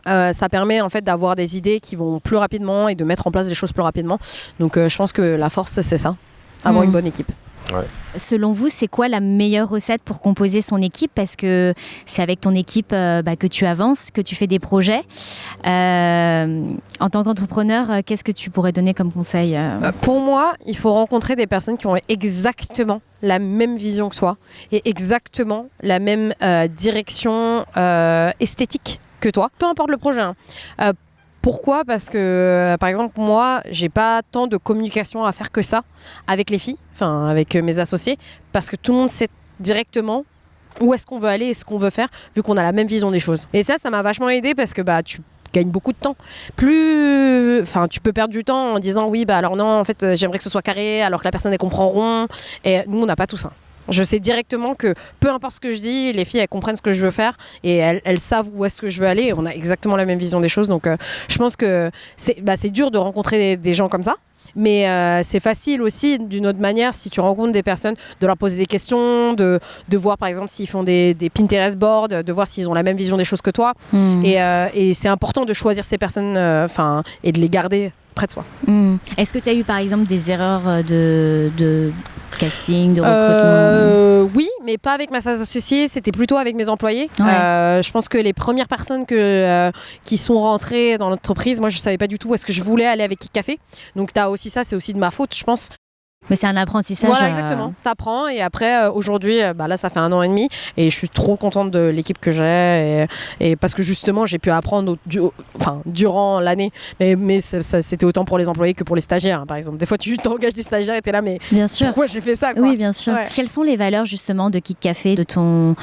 ça permet en fait d'avoir des idées qui vont plus rapidement et de mettre en place des choses plus rapidement. Donc je pense que la force, c'est ça, avoir une bonne équipe. Ouais. Selon vous, c'est quoi la meilleure recette pour composer son équipe? Parce que c'est avec ton équipe que tu avances, que tu fais des projets. En tant qu'entrepreneur, qu'est-ce que tu pourrais donner comme conseil? Pour moi, il faut rencontrer des personnes qui ont exactement la même vision que soi et exactement la même direction esthétique que toi, peu importe le projet. Pourquoi ? Parce que, par exemple, moi, j'ai pas tant de communication à faire que ça avec les filles, avec mes associés, parce que tout le monde sait directement où est-ce qu'on veut aller et ce qu'on veut faire, vu qu'on a la même vision des choses. Et ça m'a vachement aidé parce que tu gagnes beaucoup de temps. Tu peux perdre du temps en disant oui, alors non, en fait, j'aimerais que ce soit carré, alors que la personne, elle comprend rond. Et nous, on n'a pas tout ça. Je sais directement que peu importe ce que je dis, les filles elles comprennent ce que je veux faire et elles savent où est-ce que je veux aller et on a exactement la même vision des choses. Donc je pense que c'est dur de rencontrer des gens comme ça. Mais c'est facile aussi d'une autre manière si tu rencontres des personnes de leur poser des questions, de voir par exemple s'ils font des Pinterest boards, de voir s'ils ont la même vision des choses que toi. Et c'est important de choisir ces personnes et de les garder près de soi. Est-ce que tu as eu par exemple des erreurs de casting, de recrutement? Oui, mais pas avec mes associés, c'était plutôt avec mes employés. Ouais. Je pense que les premières personnes qui sont rentrées dans l'entreprise, moi je savais pas du tout où est-ce que je voulais aller avec Kik Café. Donc t'as aussi ça, c'est aussi de ma faute, je pense. Mais c'est un apprentissage. Voilà, exactement. T'apprends et après, aujourd'hui, là, ça fait 1 an et demi et je suis trop contente de l'équipe que j'ai et parce que justement, j'ai pu apprendre durant l'année. Mais ça, c'était autant pour les employés que pour les stagiaires, par exemple. Des fois, tu t'engages des stagiaires et t'es là, mais bien sûr. pourquoi j'ai fait ça, quoi. Oui, bien sûr. Ouais. Quelles sont les valeurs justement de Kik Café, de ton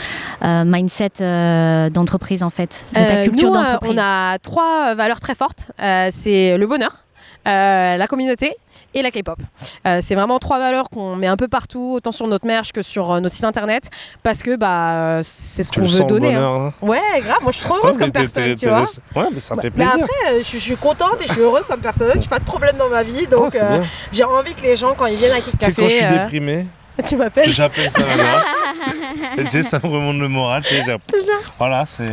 mindset d'entreprise en fait, de ta culture d'entreprise? On a 3 valeurs très fortes. C'est le bonheur, la communauté et la K-pop. C'est vraiment 3 valeurs qu'on met un peu partout, autant sur notre merch que sur notre site internet, parce que c'est ce qu'on veut donner. Bonheur, Ouais, grave, moi je suis trop heureuse comme personne, tu vois. Ouais, mais ça fait plaisir. Mais après, je suis contente et je suis heureuse comme personne, j'ai pas de problème dans ma vie, donc j'ai envie que les gens, quand ils viennent à Kik Café... Tu sais, quand je suis déprimé, tu m'appelles. J'appelle ça et tu sais, ça me remonte le moral. Tu sais, voilà, ça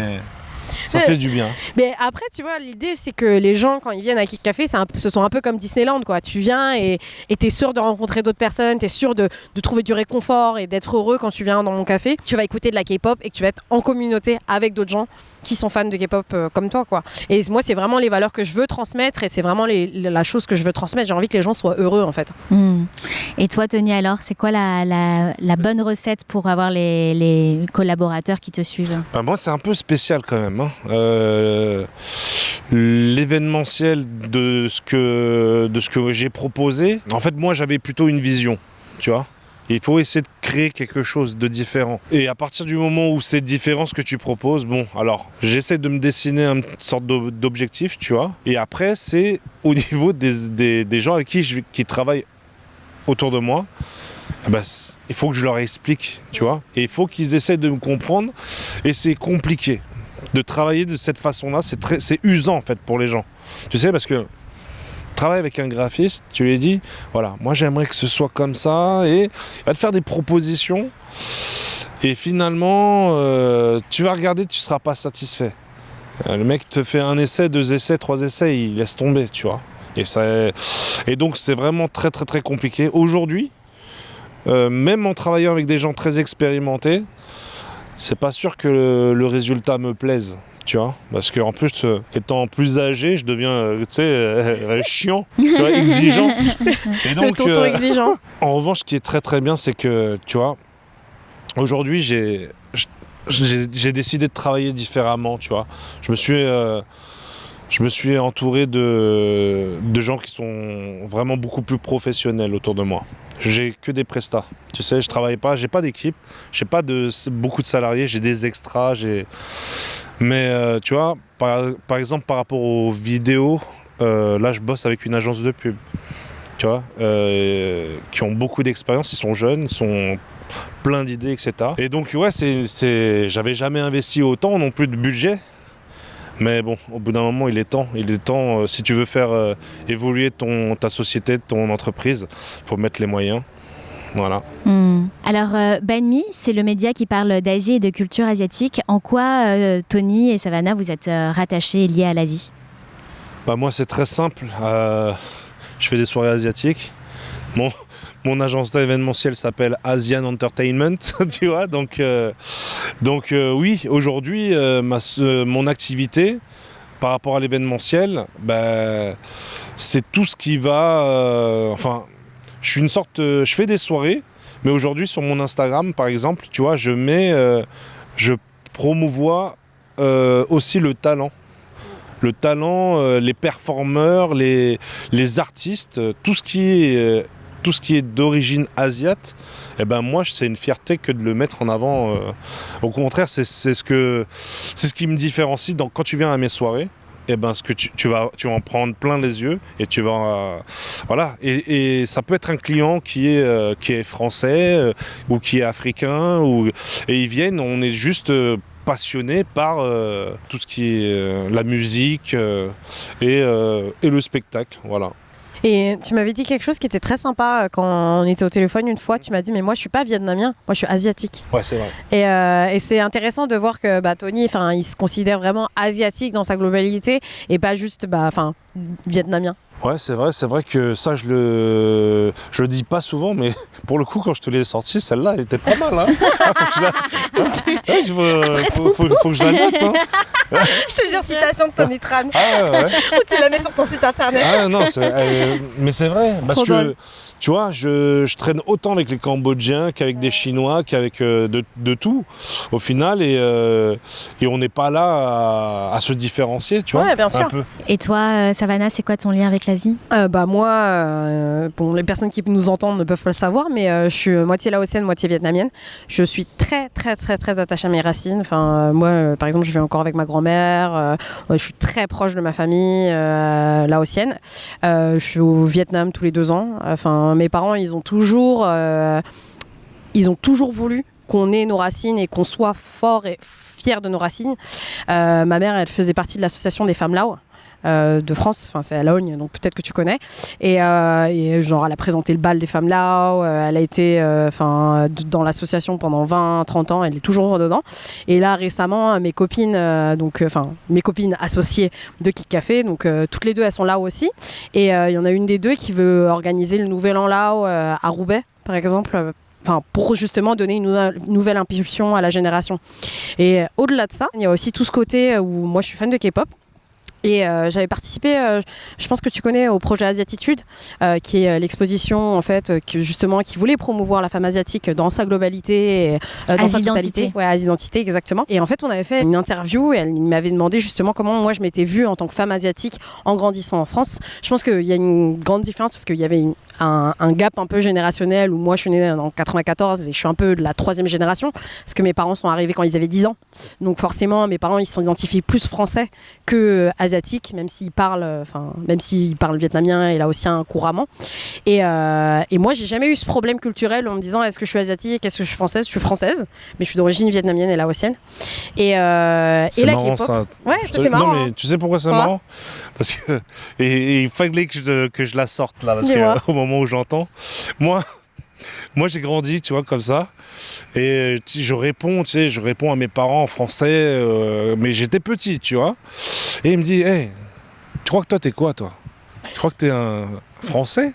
fait du bien. Mais après, tu vois, l'idée, c'est que les gens, quand ils viennent à Kik Café, ce sont un peu comme Disneyland, quoi. Tu viens et t'es sûr de rencontrer d'autres personnes, t'es sûr de trouver du réconfort et d'être heureux quand tu viens dans mon café. Tu vas écouter de la K-pop et que tu vas être en communauté avec d'autres gens qui sont fans de K-pop comme toi, quoi. Et moi, c'est vraiment les valeurs que je veux transmettre et c'est vraiment la chose que je veux transmettre. J'ai envie que les gens soient heureux, en fait. Et toi, Tony, alors, c'est quoi la bonne recette pour avoir les collaborateurs qui te suivent? Moi, c'est un peu spécial quand même, hein. L'événementiel de ce que j'ai proposé, en fait, moi, j'avais plutôt une vision, tu vois. Il faut essayer de créer quelque chose de différent. Et à partir du moment où c'est différent ce que tu proposes, alors j'essaie de me dessiner une sorte d'objectif, tu vois. Et après, c'est au niveau des gens avec qui travaillent autour de moi. Il faut que je leur explique, tu vois. Et il faut qu'ils essaient de me comprendre. Et c'est compliqué de travailler de cette façon-là. C'est usant, en fait, pour les gens. Tu sais, parce que travaille avec un graphiste, tu lui dis, voilà, moi j'aimerais que ce soit comme ça, et il va te faire des propositions, et finalement, tu vas regarder, tu ne seras pas satisfait. Le mec te fait 1 essai, 2 essais, 3 essais, il laisse tomber, tu vois. Et donc c'est vraiment très très très compliqué. Aujourd'hui, même en travaillant avec des gens très expérimentés, c'est pas sûr que le résultat me plaise. Tu vois, parce qu'en plus, étant plus âgé, je deviens, chiant, tu vois, exigeant. Et donc, le tonton exigeant. En revanche, ce qui est très très bien, c'est que, tu vois, aujourd'hui, j'ai décidé de travailler différemment, tu vois. Je me suis entouré de gens qui sont vraiment beaucoup plus professionnels autour de moi. J'ai que des prestats, tu sais, je travaille pas, j'ai pas d'équipe, j'ai pas beaucoup de salariés, j'ai des extras, Mais tu vois, par exemple, par rapport aux vidéos, là, je bosse avec une agence de pub, tu vois, qui ont beaucoup d'expérience, ils sont jeunes, ils sont plein d'idées, etc. Et donc, ouais, j'avais jamais investi autant non plus de budget. Mais bon, au bout d'un moment, il est temps, si tu veux faire évoluer ta société, ton entreprise, il faut mettre les moyens. Voilà. Alors, Banh Mi, c'est le média qui parle d'Asie et de culture asiatique. En quoi, Tony et Savannah, vous êtes rattachés et liés à l'Asie? Moi, c'est très simple. Je fais des soirées asiatiques. Mon agence événementielle s'appelle Asian Entertainment, tu vois. Donc oui, aujourd'hui, mon activité par rapport à l'événementiel, c'est tout ce qui va... je fais des soirées, mais aujourd'hui sur mon Instagram, par exemple, tu vois, je promouvois aussi le talent. Le talent, les performeurs, les artistes, tout ce qui est d'origine asiate, moi, c'est une fierté que de le mettre en avant. Au contraire, c'est ce qui me différencie. Donc, quand tu viens à mes soirées, ce que tu vas en prendre plein les yeux et tu vas voilà. Et ça peut être un client qui est français ou qui est africain et ils viennent. On est juste passionné par tout ce qui est la musique et le spectacle, voilà. Et tu m'avais dit quelque chose qui était très sympa quand on était au téléphone une fois. Tu m'as dit, mais moi je suis pas vietnamien, moi je suis asiatique. Ouais, c'est vrai. Et c'est intéressant de voir que Tony, il se considère vraiment asiatique dans sa globalité et pas juste vietnamien. Ouais, c'est vrai que ça, je le dis pas souvent, mais pour le coup, quand je te l'ai sorti, celle-là, elle était pas mal. Hein. Faut que je la note. Hein. Je te jure, citation de Tony Tran. Ah ouais. Ou tu la mets sur ton site internet. Ah non, mais c'est vrai, parce Trop que drôle. tu vois, je traîne autant avec les Cambodgiens qu'avec des Chinois, qu'avec de tout, au final, et on n'est pas là à se différencier, tu vois, Ouais, bien sûr. un peu. Et toi, Savannah, c'est quoi ton lien avec l'Asie? Moi, bon, les personnes qui nous entendent ne peuvent pas le savoir, mais je suis moitié laotienne, moitié vietnamienne. Je suis très, très, très, très attachée à mes racines. Enfin, moi, par exemple, je vis encore avec ma grand-mère. Je suis très proche de ma famille laotienne. Je suis au Vietnam tous les 2 ans. Enfin, mes parents, ils ont toujours voulu qu'on ait nos racines et qu'on soit fort et fiers de nos racines. Ma mère, elle faisait partie de l'association des femmes Lao. De France, enfin c'est à Logne, donc peut-être que tu connais. Et genre elle a présenté le bal des femmes Lao, elle a été dans l'association pendant 20-30 ans, elle est toujours dedans. Et là récemment, mes copines, mes copines associées de Kick Café, donc toutes les deux elles sont Lao aussi. Et il y en a une des deux qui veut organiser le Nouvel An Lao à Roubaix, par exemple. Pour justement donner une nouvelle impulsion à la génération. Et au-delà de ça, il y a aussi tout ce côté où moi je suis fan de K-pop. Et j'avais participé, je pense que tu connais, au projet Asiatitude, qui est l'exposition en fait, qui voulait promouvoir la femme asiatique dans sa globalité, et, dans sa totalité. Ouais, Asidentité, exactement. Et en fait, on avait fait une interview et elle m'avait demandé justement comment moi je m'étais vue en tant que femme asiatique en grandissant en France. Je pense qu'il y a une grande différence parce qu'il y avait un gap un peu générationnel où moi je suis née en 94 et je suis un peu de la 3e génération parce que mes parents sont arrivés quand ils avaient 10 ans. Donc forcément, mes parents ils se sont identifiés plus français que asiatique, même s'ils parlent vietnamien et laotien couramment. Et moi, j'ai jamais eu ce problème culturel en me disant est-ce que je suis asiatique, est-ce que je suis française. Je suis française, mais je suis d'origine vietnamienne et laotienne. Et la marrant, K-pop. ça. Ouais, c'est marrant. Non, mais tu sais pourquoi c'est marrant? Parce que il fallait que je la sorte là, parce qu'au moment où j'entends, moi j'ai grandi, tu vois, comme ça, et je réponds à mes parents en français, mais j'étais petit, tu vois, et il me dit, hey, tu crois que toi t'es quoi, toi? Tu crois que t'es un Français?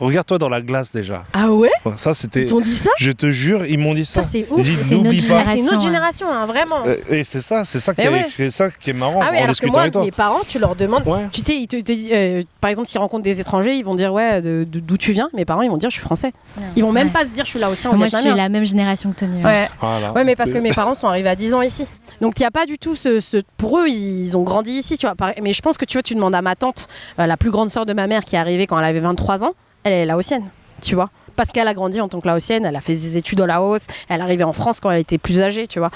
Regarde-toi dans la glace déjà. Ah ouais? Ça c'était. Ils t'ont dit ça? Je te jure, ils m'ont dit ça. Ça c'est ouf. C'est une autre génération. C'est une autre génération, hein, vraiment. Et c'est ça qui est marrant en discutant avec toi. Mes parents, tu leur demandes, Ouais. tu sais, ils te disent, par exemple, s'ils rencontrent des étrangers, ils vont dire d'où tu viens. Mes parents, ils vont dire je suis français. Ils vont même pas se dire je suis laotien ou Moi, je suis vietnamien. la même génération que Tony. Ouais. Voilà. Ouais, mais parce que mes parents sont arrivés à 10 ans ici. Donc il n'y a pas du tout pour eux, ils ont grandi ici, tu vois. Mais je pense que tu demandes à ma tante, la plus grande sœur de ma mère qui est arrivée quand elle avait 23 ans, elle est laotienne, tu vois. Parce qu'elle a grandi en tant que laotienne, elle a fait des études au Laos, elle est arrivée en France quand elle était plus âgée, tu vois.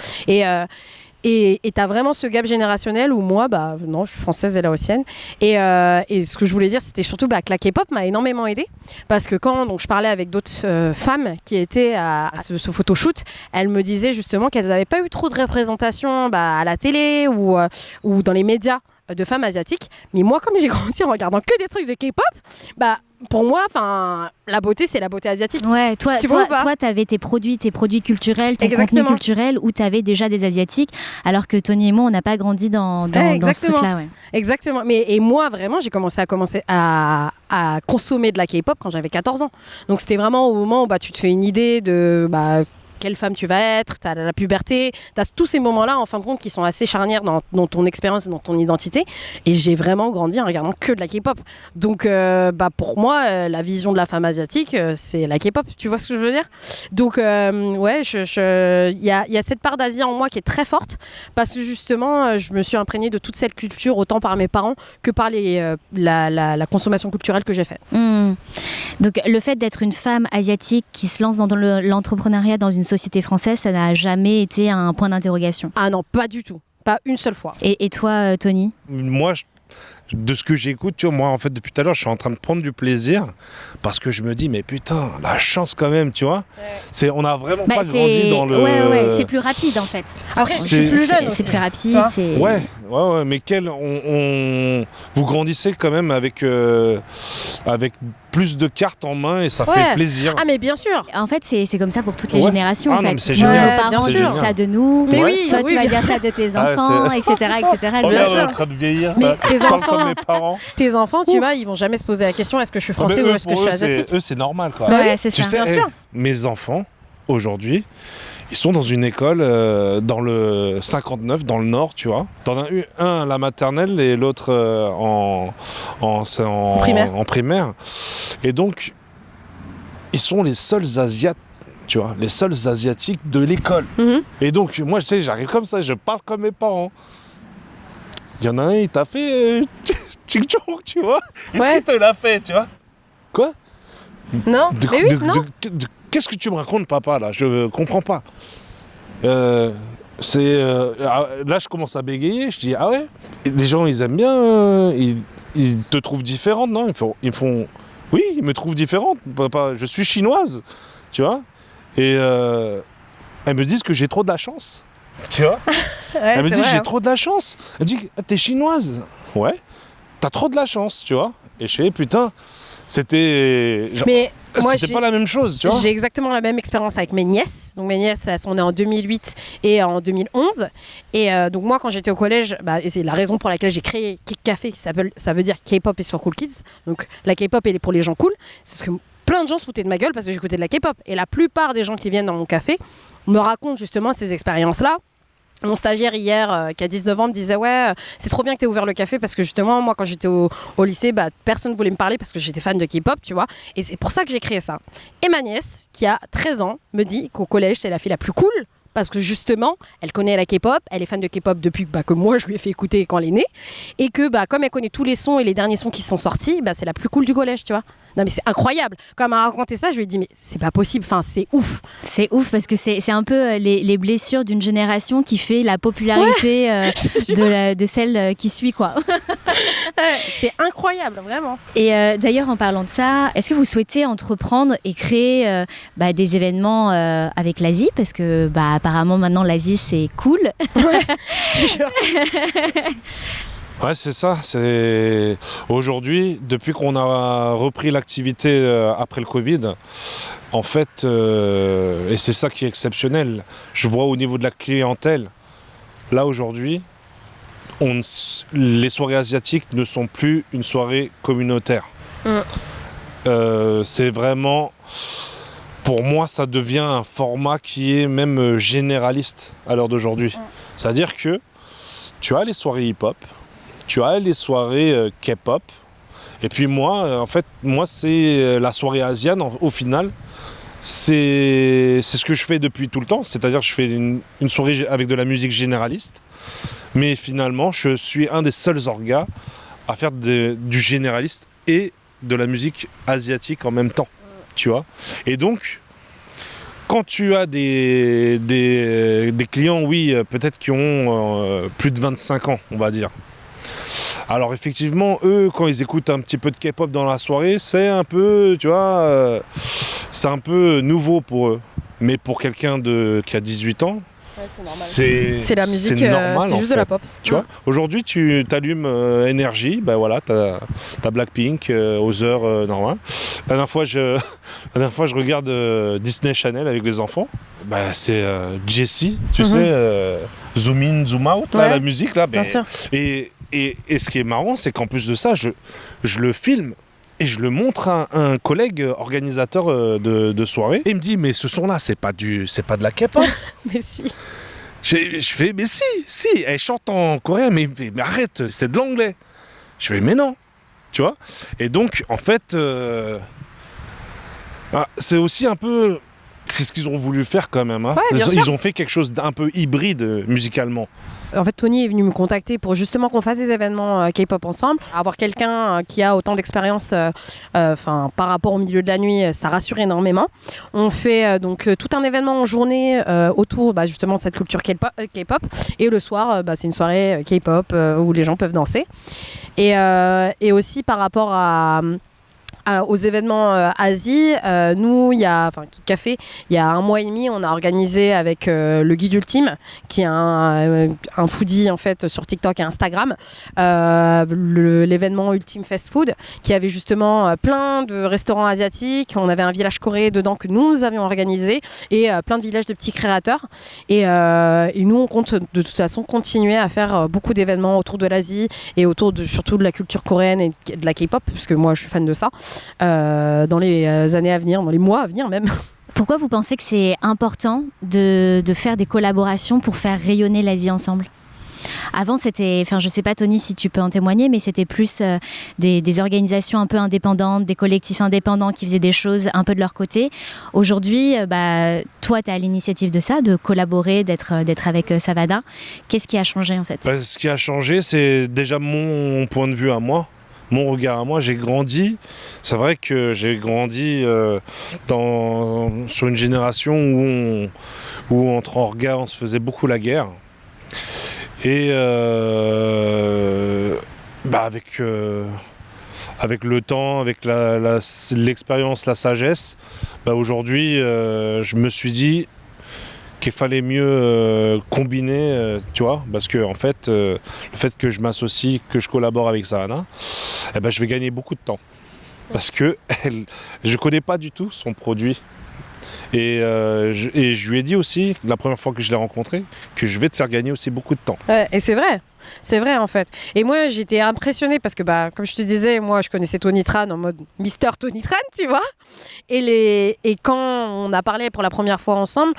Et t'as vraiment ce gap générationnel où moi, non, je suis française et laotienne. Et ce que je voulais dire, c'était surtout que la K-pop m'a énormément aidée. Parce que quand je parlais avec d'autres femmes qui étaient à ce photoshoot, elles me disaient justement qu'elles n'avaient pas eu trop de représentation à la télé ou dans les médias de femmes asiatiques. Mais moi, comme j'ai grandi en regardant que des trucs de K-pop, pour moi, la beauté, c'est la beauté asiatique. Ouais, toi, t'avais tes produits culturels, ton contenu culturel, où t'avais déjà des asiatiques, alors que Tony et moi, on n'a pas grandi dans ce truc-là. Ouais. Exactement. Et moi, vraiment, j'ai commencé à consommer de la K-pop quand j'avais 14 ans. Donc c'était vraiment au moment où tu te fais une idée de quelle femme tu vas être, tu as la puberté, tu as tous ces moments-là en fin de compte qui sont assez charnières dans ton expérience et dans ton identité. Et j'ai vraiment grandi en regardant que de la K-pop. Donc pour moi, la vision de la femme asiatique, c'est la K-pop, tu vois ce que je veux dire? Donc ouais, il y a cette part d'Asie en moi qui est très forte parce que justement, je me suis imprégnée de toute cette culture autant par mes parents que par la consommation culturelle que j'ai faite. Donc le fait d'être une femme asiatique qui se lance dans l'entrepreneuriat dans une société française, ça n'a jamais été un point d'interrogation? Ah non, pas du tout. Pas une seule fois. Et toi, Tony? Moi, de ce que j'écoute, tu vois, moi, en fait, depuis tout à l'heure, je suis en train de prendre du plaisir parce que je me dis, mais putain, la chance quand même, tu vois. Ouais. On n'a vraiment pas grandi dans le... Ouais, c'est plus rapide, en fait. Après, je suis plus jeune aussi. C'est plus rapide. Ouais, mais vous grandissez quand même avec plus de cartes en main et ça fait plaisir. Ah mais bien sûr. En fait, c'est comme ça pour toutes les générations. Ah en fait. Non, mais c'est génial. Nos parents disent ça de nous. Mais toi, tu vas dire ça de tes enfants, etc. On est en train de vieillir. Mais tes enfants comme mes parents. Tes enfants, tu vois, ils vont jamais se poser la question est-ce que je suis français ou est-ce que je suis asiatique. Eux, c'est normal, quoi. Bah ouais, c'est Tu ça. sais, Bien sûr. mes enfants, aujourd'hui, ils sont dans une école dans le 59, dans le Nord, tu vois. T'en as eu un à la maternelle et l'autre en primaire. Et donc, ils sont les seuls Asiates, tu vois, les seuls Asiatiques de l'école. Mhm. Et donc, moi, tu sais, j'arrive comme ça, je parle comme mes parents. Il y en a un, il t'a fait tching-tchong, tu vois. Est-ce Ouais. qu'il te l'a fait, tu vois? Quoi? Non, mais oui, non. Qu'est-ce que tu me racontes, papa, là? Je comprends pas. Là, je commence à bégayer. Je dis, ah ouais? Et les gens, ils aiment bien. Ils te trouvent différente, non? Ils font... Oui, ils me trouvent différente, papa. Je suis chinoise, tu vois? Et elles me disent que j'ai trop de la chance. Tu vois? Ouais, Elle me c'est dit, vrai, j'ai hein. trop de la chance. Elle dit, ah, t'es chinoise? Ouais. T'as trop de la chance, tu vois? Et je fais, putain, c'était... genre, Mais moi, c'était pas la même chose, tu vois? j'ai exactement la même expérience avec mes nièces. Donc mes nièces, elles sont nées en 2008 et en 2011. Et donc moi, quand j'étais au collège, et c'est la raison pour laquelle j'ai créé Kick Café, ça veut dire K-pop is for cool kids. Donc la K-pop, elle est pour les gens cool. C'est parce que plein de gens se foutaient de ma gueule parce que j'écoutais de la K-pop. Et la plupart des gens qui viennent dans mon café me racontent justement ces expériences-là. Mon stagiaire hier, qui a 19 ans, me disait ouais, c'est trop bien que tu aies ouvert le café parce que justement, moi, quand j'étais au lycée, personne ne voulait me parler parce que j'étais fan de K-pop, tu vois. Et c'est pour ça que j'ai créé ça. Et ma nièce, qui a 13 ans, me dit qu'au collège, c'est la fille la plus cool parce que justement, elle connaît la K-pop, elle est fan de K-pop depuis que moi, je lui ai fait écouter quand elle est née. Et que comme elle connaît tous les sons et les derniers sons qui sont sortis, c'est la plus cool du collège, tu vois. Non mais c'est incroyable. Quand elle m'a raconté ça, je lui ai dit mais c'est pas possible, enfin c'est ouf. C'est ouf parce que c'est un peu les blessures d'une génération qui fait la popularité de celle qui suit, quoi. Ouais, c'est incroyable, vraiment. Et d'ailleurs, en parlant de ça, est-ce que vous souhaitez entreprendre et créer des événements avec l'Asie? Parce que apparemment maintenant l'Asie c'est cool. Ouais, je te jure. Ouais, c'est ça. C'est aujourd'hui, depuis qu'on a repris l'activité après le Covid, en fait, et c'est ça qui est exceptionnel. Je vois au niveau de la clientèle, là aujourd'hui, les soirées asiatiques ne sont plus une soirée communautaire. C'est vraiment, pour moi, ça devient un format qui est même généraliste à l'heure d'aujourd'hui. C'est-à-dire que tu as les soirées hip-hop, tu as les soirées K-pop, et puis moi, c'est la soirée asiane au final. C'est ce que je fais depuis tout le temps, c'est-à-dire que je fais une soirée avec de la musique généraliste, mais finalement, je suis un des seuls orgas à faire du généraliste et de la musique asiatique en même temps, tu vois. Et donc, quand tu as des clients, oui, peut-être qui ont plus de 25 ans, on va dire. Alors effectivement, eux, quand ils écoutent un petit peu de K-pop dans la soirée, c'est un peu, tu vois, c'est un peu nouveau pour eux. Mais pour quelqu'un qui a 18 ans, c'est la musique, normal, c'est juste de la pop. Tu vois, aujourd'hui, tu t'allumes Energy, voilà, t'as Blackpink aux heures normales. La dernière fois, je regarde Disney Channel avec les enfants. C'est Jessie, tu sais, zoom in, zoom out, là, la musique là. Bien sûr. Et ce qui est marrant, c'est qu'en plus de ça, je le filme et je le montre à un collègue organisateur de soirée. Et il me dit, mais ce son-là, c'est pas de la K-pop. Mais si. Je fais, mais si, elle chante en coréen, mais arrête, c'est de l'anglais. Je fais, mais non, tu vois. Et donc, en fait, c'est aussi un peu... C'est ce qu'ils ont voulu faire quand même. Hein. Ouais, Ils ont fait quelque chose d'un peu hybride musicalement. En fait, Tony est venu me contacter pour justement qu'on fasse des événements K-pop ensemble. Avoir quelqu'un qui a autant d'expérience par rapport au milieu de la nuit, ça rassure énormément. On fait donc tout un événement en journée autour justement de cette culture K-pop. Et le soir, c'est une soirée K-pop où les gens peuvent danser. Et aussi par rapport à aux événements Asie, nous, Café, il y a 1 mois et demi, on a organisé avec le Guide Ultime, qui est un foodie en fait sur TikTok et Instagram, l'événement Ultime Fast Food, qui avait justement plein de restaurants asiatiques. On avait un village coréen dedans que nous avions organisé et plein de villages de petits créateurs. Et nous, on compte de toute façon continuer à faire beaucoup d'événements autour de l'Asie et autour surtout de la culture coréenne et de la K-pop, parce que moi, je suis fan de ça. Dans les années à venir, dans les mois à venir même. Pourquoi vous pensez que c'est important de faire des collaborations pour faire rayonner l'Asie ensemble ? Avant, c'était, je sais pas Tony si tu peux en témoigner, mais c'était plus des organisations un peu indépendantes, des collectifs indépendants qui faisaient des choses un peu de leur côté. Aujourd'hui, toi, tu es à l'initiative de ça, de collaborer, d'être avec Savada. Qu'est-ce qui a changé en fait ? Ce qui a changé, c'est déjà mon point de vue à moi. Mon regard à moi, j'ai grandi. C'est vrai que j'ai grandi sur une génération où entre orgas, on se faisait beaucoup la guerre. Et avec le temps, avec l'expérience, la sagesse, aujourd'hui, je me suis dit qu'il fallait mieux combiner, tu vois, parce que en fait, le fait que je m'associe, que je collabore avec Savannah, je vais gagner beaucoup de temps, parce que je connais pas du tout son produit. Et je lui ai dit aussi, la première fois que je l'ai rencontré, que je vais te faire gagner aussi beaucoup de temps. Ouais, et c'est vrai en fait. Et moi j'étais impressionnée parce que comme je te disais, moi je connaissais Tony Tran en mode Mister Tony Tran, tu vois. Et quand on a parlé pour la première fois ensemble,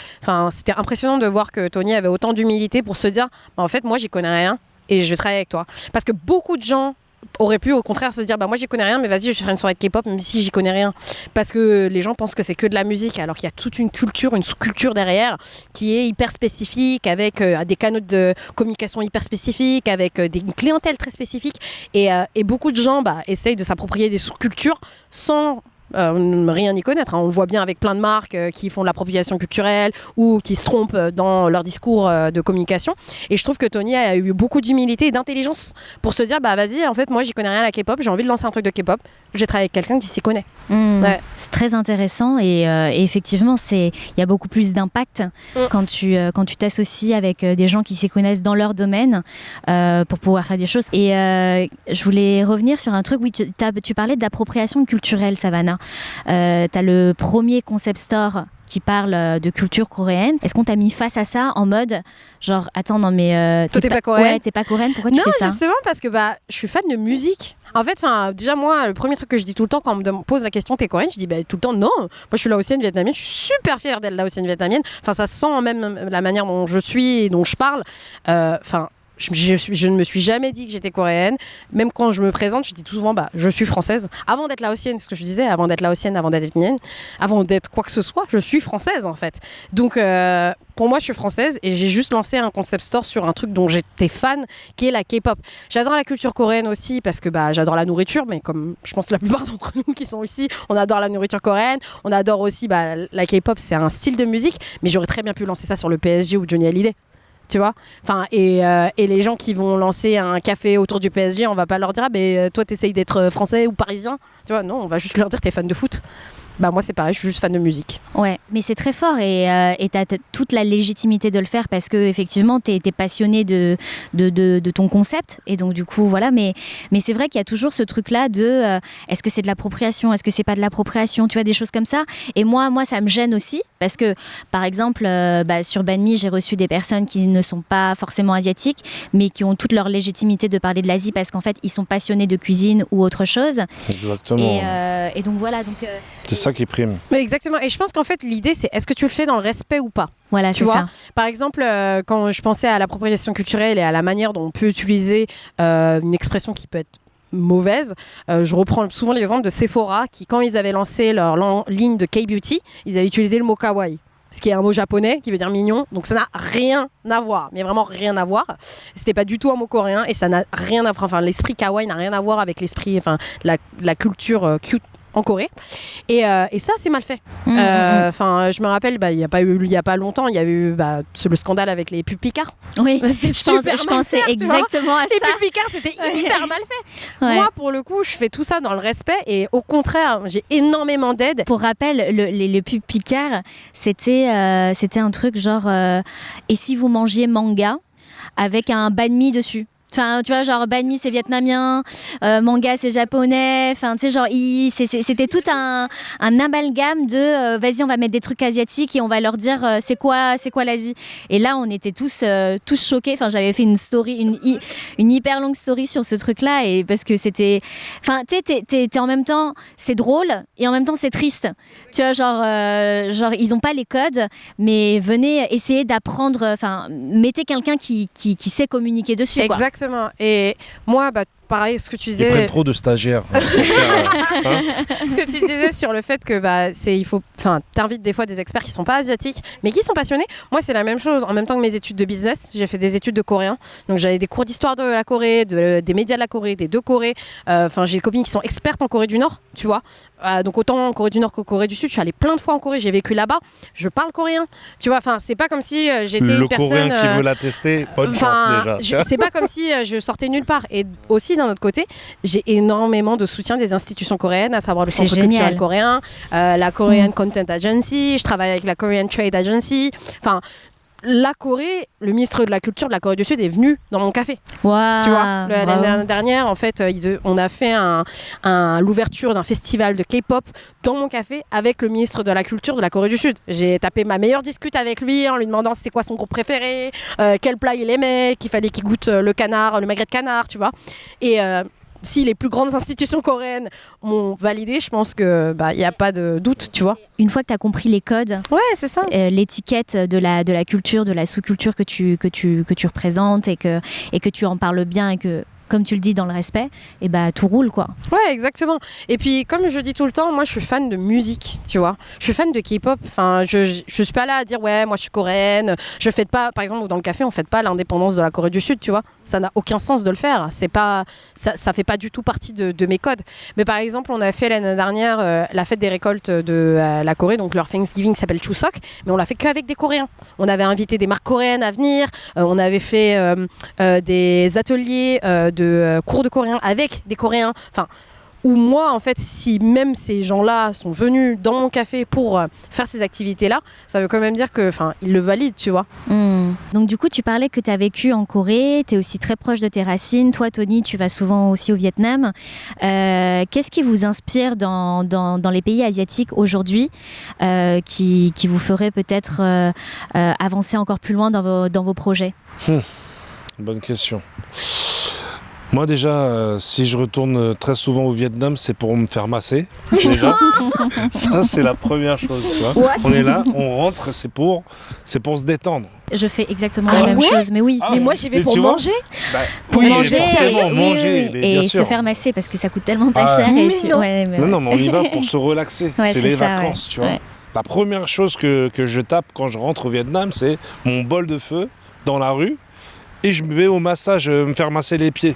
c'était impressionnant de voir que Tony avait autant d'humilité pour se dire en fait moi j'y connais rien et je vais travailler avec toi. Parce que beaucoup de gens aurait pu au contraire se dire moi j'y connais rien mais vas-y je vais faire une soirée de K-pop même si j'y connais rien, parce que les gens pensent que c'est que de la musique alors qu'il y a toute une culture, une sous-culture derrière qui est hyper spécifique, avec des canaux de communication hyper spécifiques, avec une clientèle très spécifique et beaucoup de gens essayent de s'approprier des sous-cultures sans rien y connaître, hein. On le voit bien avec plein de marques qui font de l'appropriation culturelle ou qui se trompent dans leur discours de communication, et je trouve que Tony a eu beaucoup d'humilité et d'intelligence pour se dire vas-y en fait moi j'y connais rien à la K-pop, j'ai envie de lancer un truc de K-pop, j'ai travaillé avec quelqu'un qui s'y connaît. Ouais. C'est très intéressant et effectivement il y a beaucoup plus d'impact quand tu t'associes avec des gens qui s'y connaissent dans leur domaine pour pouvoir faire des choses. Et je voulais revenir sur un truc, oui, tu parlais d'appropriation culturelle, Savannah. T'as le premier concept store qui parle de culture coréenne. Est-ce qu'on t'a mis face à ça en mode genre attends non mais toi t'es pas coréenne? Ouais, t'es pas coréenne, pourquoi tu fais ça? Non, justement parce que je suis fan de musique. En fait, déjà moi, le premier truc que je dis tout le temps quand on me pose la question t'es coréenne, je dis tout le temps non. Moi je suis laotienne vietnamienne, je suis super fière d'être laotienne vietnamienne. Ça sent même la manière dont je suis et dont je parle. Je ne me suis jamais dit que j'étais coréenne. Même quand je me présente, je dis tout souvent je suis française. Avant d'être laotienne, ce que je disais, avant d'être laotienne, avant d'être vietnamienne, avant d'être quoi que ce soit, je suis française en fait. Donc pour moi, je suis française et j'ai juste lancé un concept store sur un truc dont j'étais fan, qui est la K-pop. J'adore la culture coréenne aussi parce que j'adore la nourriture, mais comme je pense la plupart d'entre nous qui sont ici, on adore la nourriture coréenne. On adore aussi la K-pop, c'est un style de musique, mais j'aurais très bien pu lancer ça sur le PSG ou Johnny Hallyday. Tu vois, et les gens qui vont lancer un café autour du PSG, on va pas leur dire toi t'essayes d'être français ou parisien, tu vois, non, on va juste leur dire t'es fan de foot. Moi c'est pareil, je suis juste fan de musique. Ouais, mais c'est très fort et t'as toute la légitimité de le faire parce que effectivement t'es passionné de ton concept et donc du coup voilà, mais c'est vrai qu'il y a toujours ce truc là de est-ce que c'est de l'appropriation, est-ce que c'est pas de l'appropriation, tu vois, des choses comme ça. Et moi ça me gêne aussi parce que par exemple sur Banmi j'ai reçu des personnes qui ne sont pas forcément asiatiques mais qui ont toute leur légitimité de parler de l'Asie parce qu'en fait ils sont passionnés de cuisine ou autre chose. Exactement. Et donc voilà, donc c'est ça qui prime. Mais exactement. Et je pense qu'en fait, l'idée, c'est est-ce que tu le fais dans le respect ou pas? Voilà, tu c'est vois ça. Par exemple, quand je pensais à l'appropriation culturelle et à la manière dont on peut utiliser une expression qui peut être mauvaise, je reprends souvent l'exemple de Sephora qui, quand ils avaient lancé leur ligne de K-Beauty, ils avaient utilisé le mot kawaii, ce qui est un mot japonais qui veut dire mignon, donc ça n'a rien à voir, mais vraiment rien à voir. C'était pas du tout un mot coréen et ça n'a rien à voir, l'esprit kawaii n'a rien à voir avec l'esprit, la culture cute en Corée. Et ça, c'est mal fait. Enfin, je me rappelle, il y a pas longtemps, il y a eu le scandale avec les pubs Picard. Oui, C'était je pensais exactement à les ça. pubs Picard, c'était hyper mal fait. Moi, pour le coup, je fais tout ça dans le respect et au contraire, j'ai énormément d'aide. Pour rappel, les pubs Picard, c'était un truc genre et si vous mangiez manga avec un banh mi dessus. Enfin, tu vois, genre banh mi c'est vietnamien, manga c'est japonais. Enfin, tu sais, genre c'était tout un amalgame de vas-y, on va mettre des trucs asiatiques et on va leur dire c'est quoi l'Asie. Et là, on était tous choqués. Enfin, j'avais fait une story, une hyper longue story sur ce truc-là et parce que c'était, enfin, tu sais, t'es en même temps c'est drôle et en même temps c'est triste. Tu vois, genre ils ont pas les codes, mais venez essayer d'apprendre. Enfin, mettez quelqu'un qui sait communiquer dessus. Exactement. Et moi, pareil, ce que tu disais. Ils prennent trop de stagiaires. Ce que tu disais sur le fait que t'invites des fois des experts qui sont pas asiatiques, mais qui sont passionnés. Moi, c'est la même chose. En même temps que mes études de business, j'ai fait des études de coréen. Donc, j'avais des cours d'histoire de la Corée, des médias de la Corée, des deux Corées. J'ai des copines qui sont expertes en Corée du Nord, tu vois. Donc, autant en Corée du Nord qu'en Corée du Sud. Je suis allée plein de fois en Corée. J'ai vécu là-bas. Je parle coréen. Tu vois, c'est pas comme si j'étais une personne. Le coréen qui veut la tester, bonne chance déjà. C'est pas comme si je sortais nulle part. Et aussi, d'un autre côté, j'ai énormément de soutien des institutions coréennes, à savoir le Centre culturel coréen, la Korean Content Agency, je travaille avec la Korean Trade Agency. Enfin, la Corée, le ministre de la Culture de la Corée du Sud est venu dans mon café. Wow, tu vois, l'année dernière, en fait, on a fait l'ouverture d'un festival de K-pop dans mon café avec le ministre de la Culture de la Corée du Sud. J'ai tapé ma meilleure discute avec lui en lui demandant c'était quoi son groupe préféré, quel plat il aimait, qu'il fallait qu'il goûte le magret de canard, tu vois. Et si les plus grandes institutions coréennes m'ont validé, je pense que y a pas de doute, tu vois. Une fois que tu as compris les codes, ouais, c'est ça. L'étiquette de la culture, de la sous-culture que tu représentes et que tu en parles bien et que, comme tu le dis, dans le respect, et tout roule, quoi. Ouais, exactement. Et puis, comme je dis tout le temps, moi, je suis fan de musique, tu vois. Je suis fan de K-pop. Enfin, je suis pas là à dire, ouais, moi, je suis coréenne. Je fête pas, par exemple, dans le café, on fête pas l'indépendance de la Corée du Sud, tu vois. Ça n'a aucun sens de le faire. C'est pas, ça fait pas du tout partie de mes codes. Mais par exemple, on a fait l'année dernière la fête des récoltes de la Corée, donc leur Thanksgiving s'appelle Chuseok, mais on l'a fait qu'avec des Coréens. On avait invité des marques coréennes à venir. On avait fait des ateliers de cours de coréen avec des Coréens, enfin, où moi, en fait, si même ces gens-là sont venus dans mon café pour faire ces activités-là, ça veut quand même dire que, ils le valident, tu vois. Donc du coup, tu parlais que tu as vécu en Corée, tu es aussi très proche de tes racines. Toi, Tony, tu vas souvent aussi au Vietnam. Qu'est-ce qui vous inspire dans les pays asiatiques aujourd'hui qui vous ferait peut-être avancer encore plus loin dans vos projets? Bonne question. Moi déjà, si je retourne très souvent au Vietnam, c'est pour me faire masser. Déjà. Ça, c'est la première chose. Tu vois. On est là, on rentre, c'est pour se détendre. Je fais exactement la même chose, mais oui. Mais moi, j'y vais pour manger. Pour manger, manger et se faire masser parce que ça coûte tellement pas cher. Non, mais on y va pour se relaxer. C'est les vacances, tu vois. Ouais. La première chose que je tape quand je rentre au Vietnam, c'est mon bol de feu dans la rue. Et je vais au massage, me faire masser les pieds.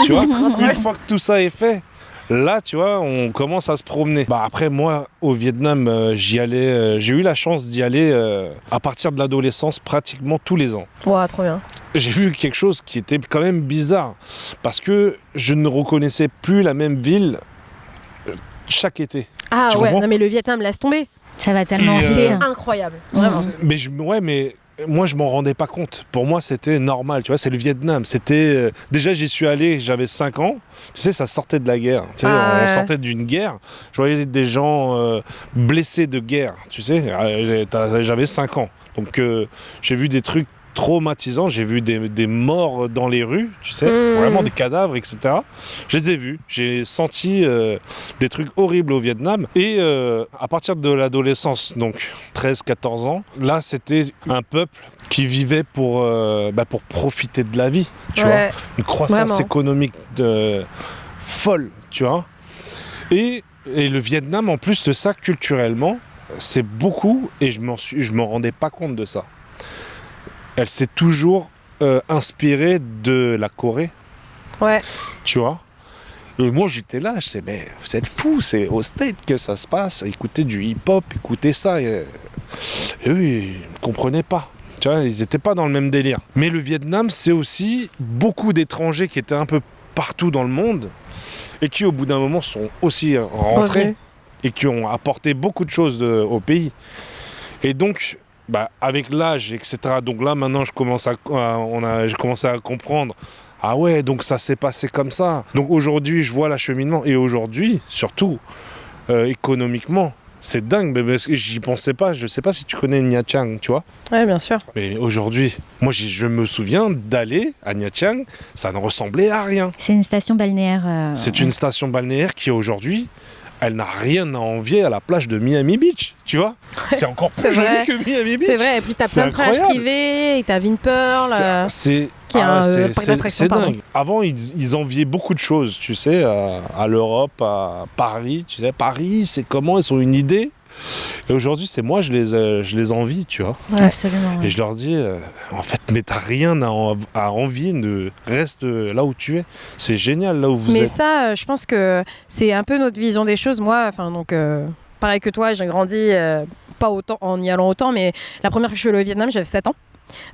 Tu vois, une fois que tout ça est fait, là, tu vois, on commence à se promener. Après, moi, au Vietnam, j'y allais. J'ai eu la chance d'y aller à partir de l'adolescence, pratiquement tous les ans. Wow, trop bien. J'ai vu quelque chose qui était quand même bizarre, parce que je ne reconnaissais plus la même ville chaque été. Ah ouais, non mais le Vietnam, laisse tomber. Ça va tellement vite. C'est incroyable. Vraiment. Mais moi, je m'en rendais pas compte. Pour moi, c'était normal. Tu vois, c'est le Vietnam. C'était déjà, j'y suis allé. J'avais 5 ans. Tu sais, ça sortait de la guerre. Tu sais, on sortait d'une guerre. Je voyais des gens blessés de guerre. Tu sais, j'avais 5 ans. Donc, j'ai vu des trucs traumatisants. J'ai vu des morts dans les rues. Tu sais, vraiment des cadavres, etc. Je les ai vus. J'ai senti des trucs horribles au Vietnam. Et à partir de l'adolescence, donc 13-14 ans, là, c'était un peuple qui vivait pour profiter de la vie. Tu vois, une croissance économique folle, tu vois. Et le Vietnam, en plus de ça, culturellement, c'est beaucoup, et je me rendais pas compte de ça. Elle s'est toujours inspirée de la Corée. Ouais. Tu vois. Et moi, j'étais là, je disais, mais vous êtes fous, c'est au States que ça se passe. Écoutez du hip-hop, écoutez ça. Et eux, ils ne comprenaient pas. Tu vois, ils n'étaient pas dans le même délire. Mais le Vietnam, c'est aussi beaucoup d'étrangers qui étaient un peu partout dans le monde et qui, au bout d'un moment, sont aussi rentrés et qui ont apporté beaucoup de choses au pays. Et donc, avec l'âge, etc., donc là, maintenant, j'ai commencé à comprendre. Ah ouais, donc ça s'est passé comme ça. Donc aujourd'hui, je vois l'acheminement. Et aujourd'hui, surtout, économiquement, c'est dingue. Mais parce que j'y pensais pas. Je sais pas si tu connais Nha Trang, tu vois. Ouais, bien sûr. Mais aujourd'hui, moi, je me souviens d'aller à Nha Trang. Ça ne ressemblait à rien. C'est une station balnéaire. C'est une station balnéaire qui, aujourd'hui, elle n'a rien à envier à la plage de Miami Beach, tu vois. C'est encore plus joli que Miami Beach. C'est vrai, et puis t'as plein de plages privées, et t'as Vinpearl. C'est dingue. Avant, ils enviaient beaucoup de choses, tu sais, à l'Europe, à Paris. Tu sais, Paris, c'est comment, ils ont une idée. Et aujourd'hui, c'est moi, je les envie, tu vois. Ouais, absolument. Ouais. Et je leur dis, en fait, mais t'as rien à envier, reste là où tu es. C'est génial là où vous êtes. Mais ça, je pense que c'est un peu notre vision des choses. Moi, pareil que toi, j'ai grandi pas autant en y allant autant, mais la première fois que je suis allée au Vietnam, j'avais 7 ans.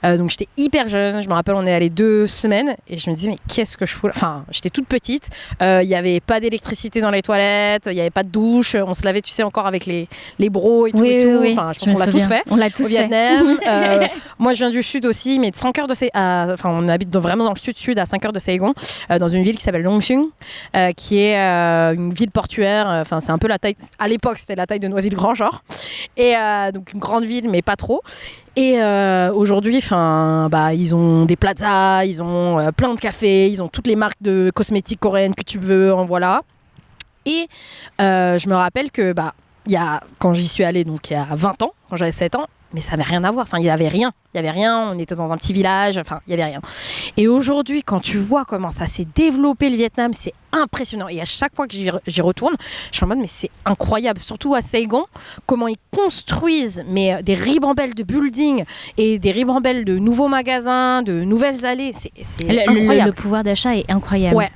Donc j'étais hyper jeune, je me rappelle on est allé 2 semaines et je me disais mais qu'est-ce que je fous là. Enfin j'étais toute petite, il n'y avait pas d'électricité dans les toilettes, il n'y avait pas de douche, on se lavait tu sais encore avec les bros et tout. Oui. Enfin je pense qu'on l'a tous fait. On l'a tous au Vietnam. Moi je viens du sud aussi, mais de 5 heures de on habite vraiment dans le sud à 5 heures de Saigon, dans une ville qui s'appelle Long Xuân, qui est une ville portuaire. Enfin c'est un peu la taille, à l'époque c'était la taille de Noisy-le-Grand genre, et donc une grande ville mais pas trop. Et aujourd'hui, ils ont des plazas, ils ont plein de cafés, ils ont toutes les marques de cosmétiques coréennes que tu veux, voilà. Et je me rappelle que quand j'y suis allée, donc il y a 20 ans, quand j'avais 7 ans, mais ça n'avait rien à voir, il n'y avait rien. On était dans un petit village, il n'y avait rien. Et aujourd'hui, quand tu vois comment ça s'est développé le Vietnam, c'est impressionnant. Et à chaque fois que j'y retourne, je suis en mode, mais c'est incroyable. Surtout à Saigon, comment ils construisent des ribambelles de buildings et des ribambelles de nouveaux magasins, de nouvelles allées. C'est incroyable. Le pouvoir d'achat est incroyable. Ouais,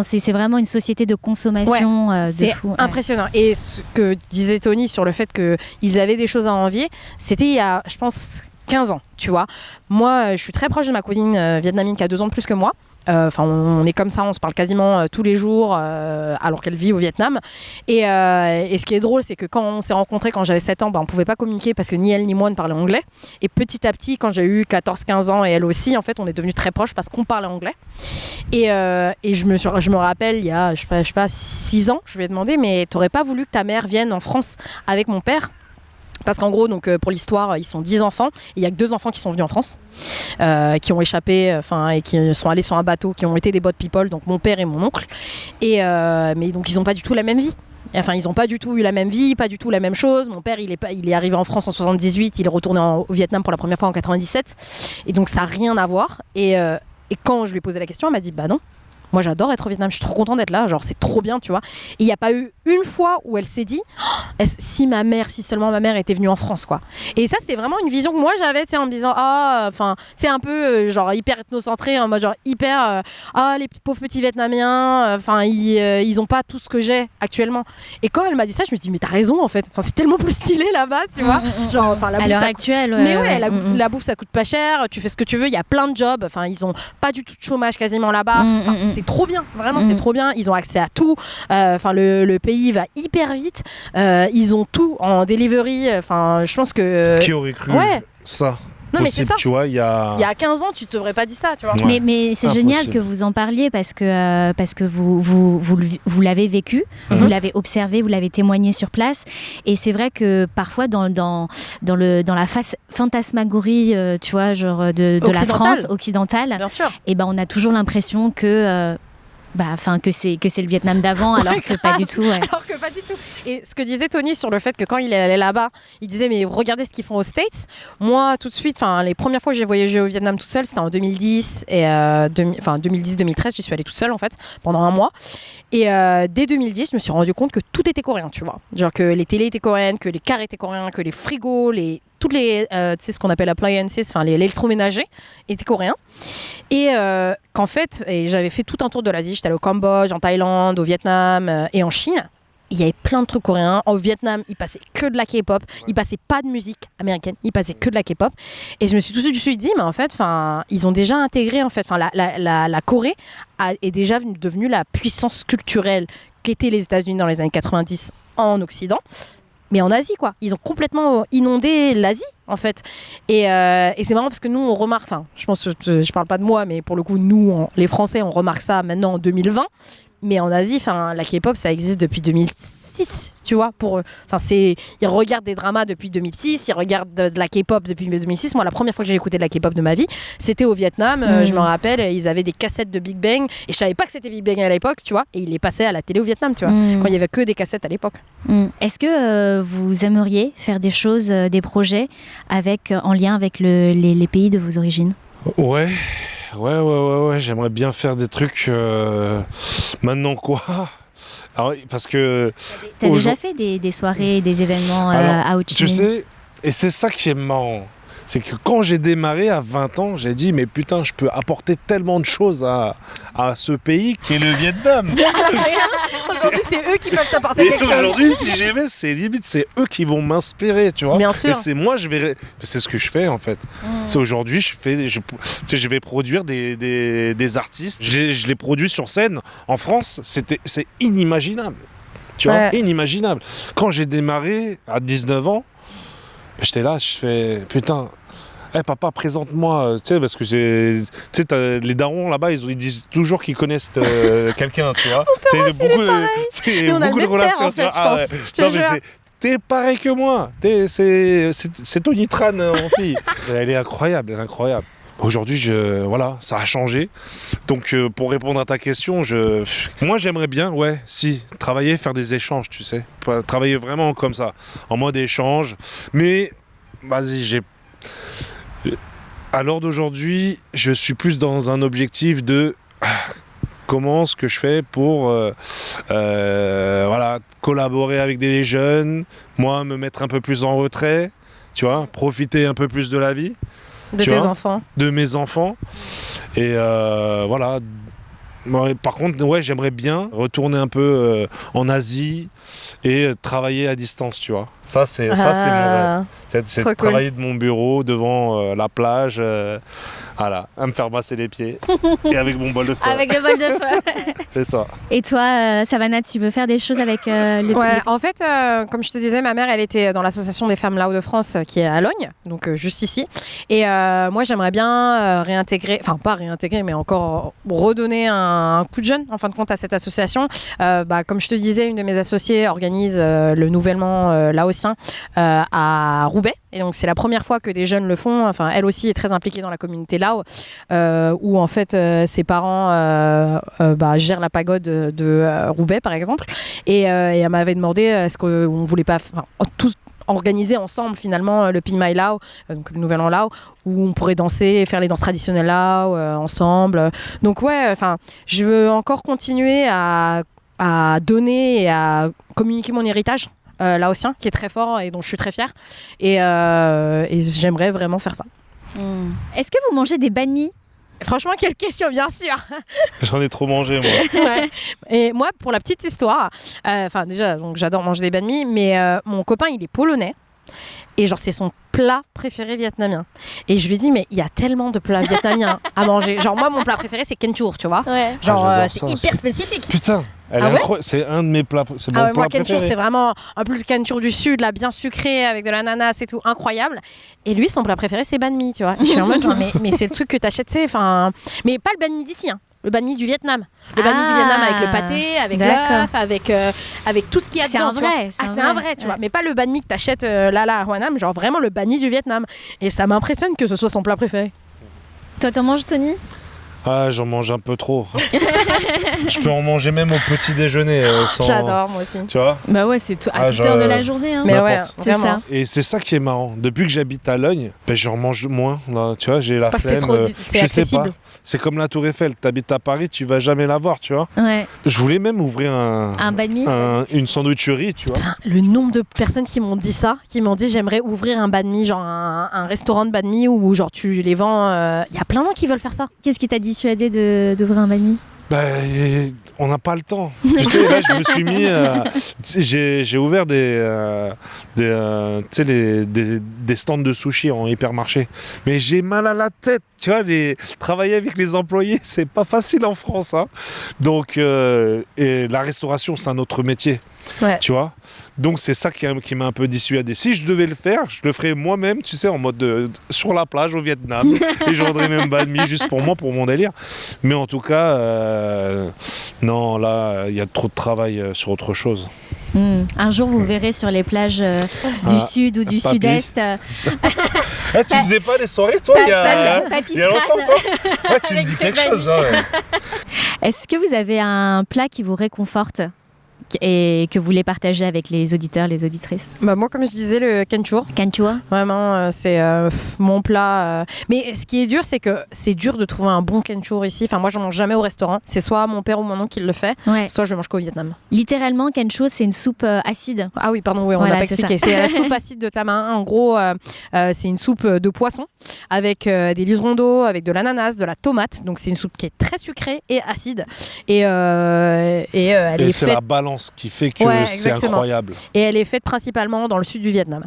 c'est vraiment une société de consommation de fou. C'est impressionnant. Et ce que disait Tony sur le fait qu'ils avaient des choses à envier, c'était il y a, je pense, 15 ans, tu vois. Moi, je suis très proche de ma cousine vietnamienne qui a 2 ans de plus que moi. On est comme ça, on se parle quasiment tous les jours alors qu'elle vit au Vietnam. Et ce qui est drôle, c'est que quand on s'est rencontrés quand j'avais 7 ans, on ne pouvait pas communiquer parce que ni elle ni moi ne parlaient anglais. Et petit à petit, quand j'ai eu 14-15 ans et elle aussi, en fait, on est devenus très proches parce qu'on parlait anglais. Et je me rappelle, il y a, je sais pas 6 ans, je lui ai demandé, mais t'aurais pas voulu que ta mère vienne en France avec mon père ? Parce qu'en gros, donc, pour l'histoire, ils sont 10 enfants. Il n'y a que 2 enfants qui sont venus en France, qui ont échappé et qui sont allés sur un bateau, qui ont été des boat people, donc mon père et mon oncle. Mais donc, ils n'ont pas du tout la même vie. Enfin, ils n'ont pas du tout eu la même vie, pas du tout la même chose. Mon père, il est arrivé en France en 78, il est retourné au Vietnam pour la première fois en 97. Et donc, ça n'a rien à voir. Et quand je lui ai posé la question, elle m'a dit « Bah non. Moi, j'adore être au Vietnam, je suis trop contente d'être là, genre c'est trop bien, tu vois. » Et il n'y a pas eu une fois où elle s'est dit si seulement ma mère était venue en France, quoi. Et ça, c'était vraiment une vision que moi j'avais, tu sais, en me disant c'est un peu genre hyper ethnocentré, en mode genre hyper les pauvres petits Vietnamiens, ils ont pas tout ce que j'ai actuellement. Et quand elle m'a dit ça, je me suis dit mais t'as raison en fait. Enfin, c'est tellement plus stylé là-bas, tu vois. Genre, la bouffe, à l'heure actuelle. Mais la bouffe ça coûte pas cher, tu fais ce que tu veux, il y a plein de jobs. Enfin, ils ont pas du tout de chômage quasiment là-bas. C'est trop bien, vraiment c'est trop bien. Ils ont accès à tout. Le pays va hyper vite. Ils ont tout en delivery. Je pense que. Qui aurait cru ça? Non, mais c'est ça. Tu vois, il y a 15 ans, tu t'aurais pas dit ça, tu vois. Ouais. Mais c'est génial que vous en parliez parce que vous l'avez vécu, vous l'avez observé, vous l'avez témoigné sur place. Et c'est vrai que parfois dans la fantasmagorie, tu vois, genre de la France occidentale, bien sûr. Et on a toujours l'impression que c'est le Vietnam d'avant, alors que pas du tout. Ouais. Alors que pas du tout. Et ce que disait Tony sur le fait que quand il est allé là-bas, il disait mais regardez ce qu'ils font aux States. Moi, tout de suite, les premières fois que j'ai voyagé au Vietnam toute seule, c'était en 2010 et 2010-2013, j'y suis allée toute seule en fait pendant un mois. Et dès 2010, je me suis rendu compte que tout était coréen, tu vois. Genre que les télés étaient coréennes, que les cars étaient coréens, que les frigos, toutes les, tu sais, ce qu'on appelle appliances, enfin l'électroménager, étaient coréens. Et qu'en fait, et j'avais fait tout un tour de l'Asie. J'étais allée au Cambodge, en Thaïlande, au Vietnam et en Chine. Il y avait plein de trucs coréens. Au Vietnam, ils passaient que de la K-pop. Ils passaient pas de musique américaine. Ils passaient que de la K-pop. Et je me suis tout de suite dit, mais en fait, ils ont déjà intégré, en fait, la Corée est déjà devenue la puissance culturelle qu'étaient les États-Unis dans les années 90 en Occident. Mais en Asie, quoi. Ils ont complètement inondé l'Asie, en fait. Et c'est marrant parce que nous, on remarque, je pense que je parle pas de moi, mais pour le coup, nous, les Français, on remarque ça maintenant en 2020. Mais en Asie, la K-pop, ça existe depuis 2006, tu vois. Pour eux. Ils regardent des dramas depuis 2006, ils regardent de la K-pop depuis 2006. Moi, la première fois que j'ai écouté de la K-pop de ma vie, c'était au Vietnam. Je me rappelle, ils avaient des cassettes de Big Bang. Et je savais pas que c'était Big Bang à l'époque, tu vois. Et ils les passaient à la télé au Vietnam, tu vois. Quand il y avait que des cassettes à l'époque. Est-ce que vous aimeriez faire des choses, des projets en lien avec les pays de vos origines ? Ouais, j'aimerais bien faire des trucs. Maintenant quoi ? Alors, parce que. T'as déjà fait des soirées, des événements à Ho Chi Tu Minh ? sais, et c'est ça qui est marrant. C'est que quand j'ai démarré à 20 ans, j'ai dit, mais putain, je peux apporter tellement de choses à ce pays qui est le Vietnam. Aujourd'hui, c'est eux qui peuvent t'apporter quelque chose. Aujourd'hui, si j'y vais, c'est eux qui vont m'inspirer, tu vois. Bien sûr. Et c'est moi, c'est ce que je fais en fait. C'est aujourd'hui, je vais produire des artistes. Je les produis sur scène. En France, c'est inimaginable. Tu vois, inimaginable. Quand j'ai démarré à 19 ans, j'étais là, je fais putain. Papa, présente-moi, tu sais, parce que les darons là-bas, ils disent toujours qu'ils connaissent quelqu'un, tu vois. C'est beaucoup de relations. En fait, je pense. T'es pareil que moi. C'est Tony Tran en fille. Elle est incroyable, Aujourd'hui, ça a changé. Donc, pour répondre à ta question, moi, j'aimerais bien, travailler, faire des échanges, tu sais. Travailler vraiment comme ça, en mode échange. Mais, vas-y, à l'heure d'aujourd'hui, je suis plus dans un objectif de comment ce que je fais pour collaborer avec des jeunes, moi me mettre un peu plus en retrait, tu vois, profiter un peu plus de la vie. De tes enfants. De mes enfants. Et voilà. Par contre, j'aimerais bien retourner un peu en Asie et travailler à distance, tu vois. Ça, c'est mon rêve. C'est de travailler de mon bureau devant la plage, à me faire masser les pieds et avec mon bol de feu. Avec le bol de feu. C'est ça. Et toi, Savannah, tu veux faire des choses avec le... Ouais, en fait, comme je te disais, ma mère, elle était dans l'association des femmes Lao de France qui est à Logne, donc juste ici. Et moi, j'aimerais bien réintégrer, pas réintégrer, mais encore redonner un coup de jeune, en fin de compte, à cette association. Comme je te disais, une de mes associées organise le Nouvellement laotien à Roubaix. Et donc, c'est la première fois que des jeunes le font. Enfin, elle aussi est très impliquée dans la communauté Lao, où en fait, ses parents gèrent la pagode de Roubaix, par exemple. Et elle m'avait demandé est-ce qu'on voulait pas tous organiser ensemble finalement le Pi Mai Lao, donc le Nouvel An Lao, où on pourrait danser et faire les danses traditionnelles Lao ensemble. Donc je veux encore continuer à donner et à communiquer mon héritage laotien, qui est très fort et dont je suis très fière. Et j'aimerais vraiment faire ça. Est-ce que vous mangez des banh mi ? Franchement, quelle question, bien sûr. J'en ai trop mangé, moi. Ouais. Et moi, pour la petite histoire, déjà, donc, j'adore manger des banh mi, mais mon copain, il est polonais. Et genre, c'est son plat préféré vietnamien. Et je lui ai dit, mais il y a tellement de plats vietnamiens à manger. Genre, moi, mon plat préféré, c'est Kenchur, tu vois. Ouais. Genre, c'est hyper spécifique. Putain, c'est un de mes plats, c'est mon plat moi, préféré. Kenchur, c'est vraiment un peu le Kenchur du Sud, là, bien sucré, avec de l'ananas et tout, incroyable. Et lui, son plat préféré, c'est banh mi, tu vois. Et je suis en mode, genre, mais c'est le truc que t'achètes, tu sais, mais pas le banh mi d'ici, hein. Le banh mi du Vietnam. Le banh mi du Vietnam avec le pâté, avec l'œuf, avec tout ce qu'il y a dedans. C'est un vrai, tu vois. Mais pas le banh mi que t'achètes là à Hua Nam, genre vraiment le banh mi du Vietnam. Et ça m'impressionne que ce soit son plat préféré. Toi, t'en manges, Tony ? Ah, j'en mange un peu trop. Je peux en manger même au petit déjeuner sans... J'adore, moi aussi. Tu vois? Bah ouais, c'est à toute heure de la journée. Hein. Mais ouais, N'importe. C'est vraiment. ça. Et c'est ça qui est marrant. Depuis que j'habite à Logne, ben, j'en mange moins. Là, tu vois, j'ai la Parce que c'est flemme. trop, je c'est sais accessible. pas. C'est comme la Tour Eiffel. T'habites à Paris, tu vas jamais la voir, tu vois. Ouais. Je voulais même ouvrir Un banh mi. une sandwicherie, tu vois. Putain, le nombre de personnes qui m'ont dit ça, qui m'ont dit j'aimerais ouvrir un banh mi, genre un restaurant de banh mi où genre tu les vends. Il y a plein de gens qui veulent faire ça. Qu'est-ce qui t'a dissuadé d'ouvrir un banh mi? On n'a pas le temps. Tu sais, là, je me suis mis. J'ai ouvert des stands de sushi en hypermarché. Mais j'ai mal à la tête. Tu vois, travailler avec les employés, c'est pas facile en France. Hein. Donc, et la restauration, c'est un autre métier. Ouais. Tu vois. Donc, c'est ça qui m'a un peu dissuadé. Si je devais le faire, je le ferais moi-même, tu sais, en mode sur la plage au Vietnam. Et je vendrais même banh mi juste pour moi, pour mon délire. Mais en tout cas, non, là, il y a trop de travail sur autre chose. Un jour, vous verrez sur les plages du sud ou du papy. sud-est. Ah, tu faisais pas des soirées, toi, il y a longtemps, toi? Ouais, tu me dis quelque chose. Hein, ouais. Est-ce que vous avez un plat qui vous réconforte et que vous voulez partager avec les auditeurs, les auditrices? Bah moi, comme je disais, le kenchur. Kenchua? Vraiment, c'est mon plat. Mais ce qui est dur, c'est que c'est dur de trouver un bon kenchur ici. Enfin, moi, je mange jamais au restaurant. C'est soit mon père ou mon oncle qui le fait, Ouais. soit je le mange qu'au Vietnam. Littéralement, kenchua, c'est une soupe acide. Ah oui, pardon, oui, on Voilà, n'a pas c'est expliqué. C'est la soupe acide de tamarin. En gros, c'est une soupe de poisson avec des liserons d'eau, avec de l'ananas, de la tomate. Donc, c'est une soupe qui est très sucrée et acide. Et elle Et est c'est faite. la balance qui fait que Ouais, c'est exactement. incroyable. Et elle est faite principalement dans le sud du Vietnam.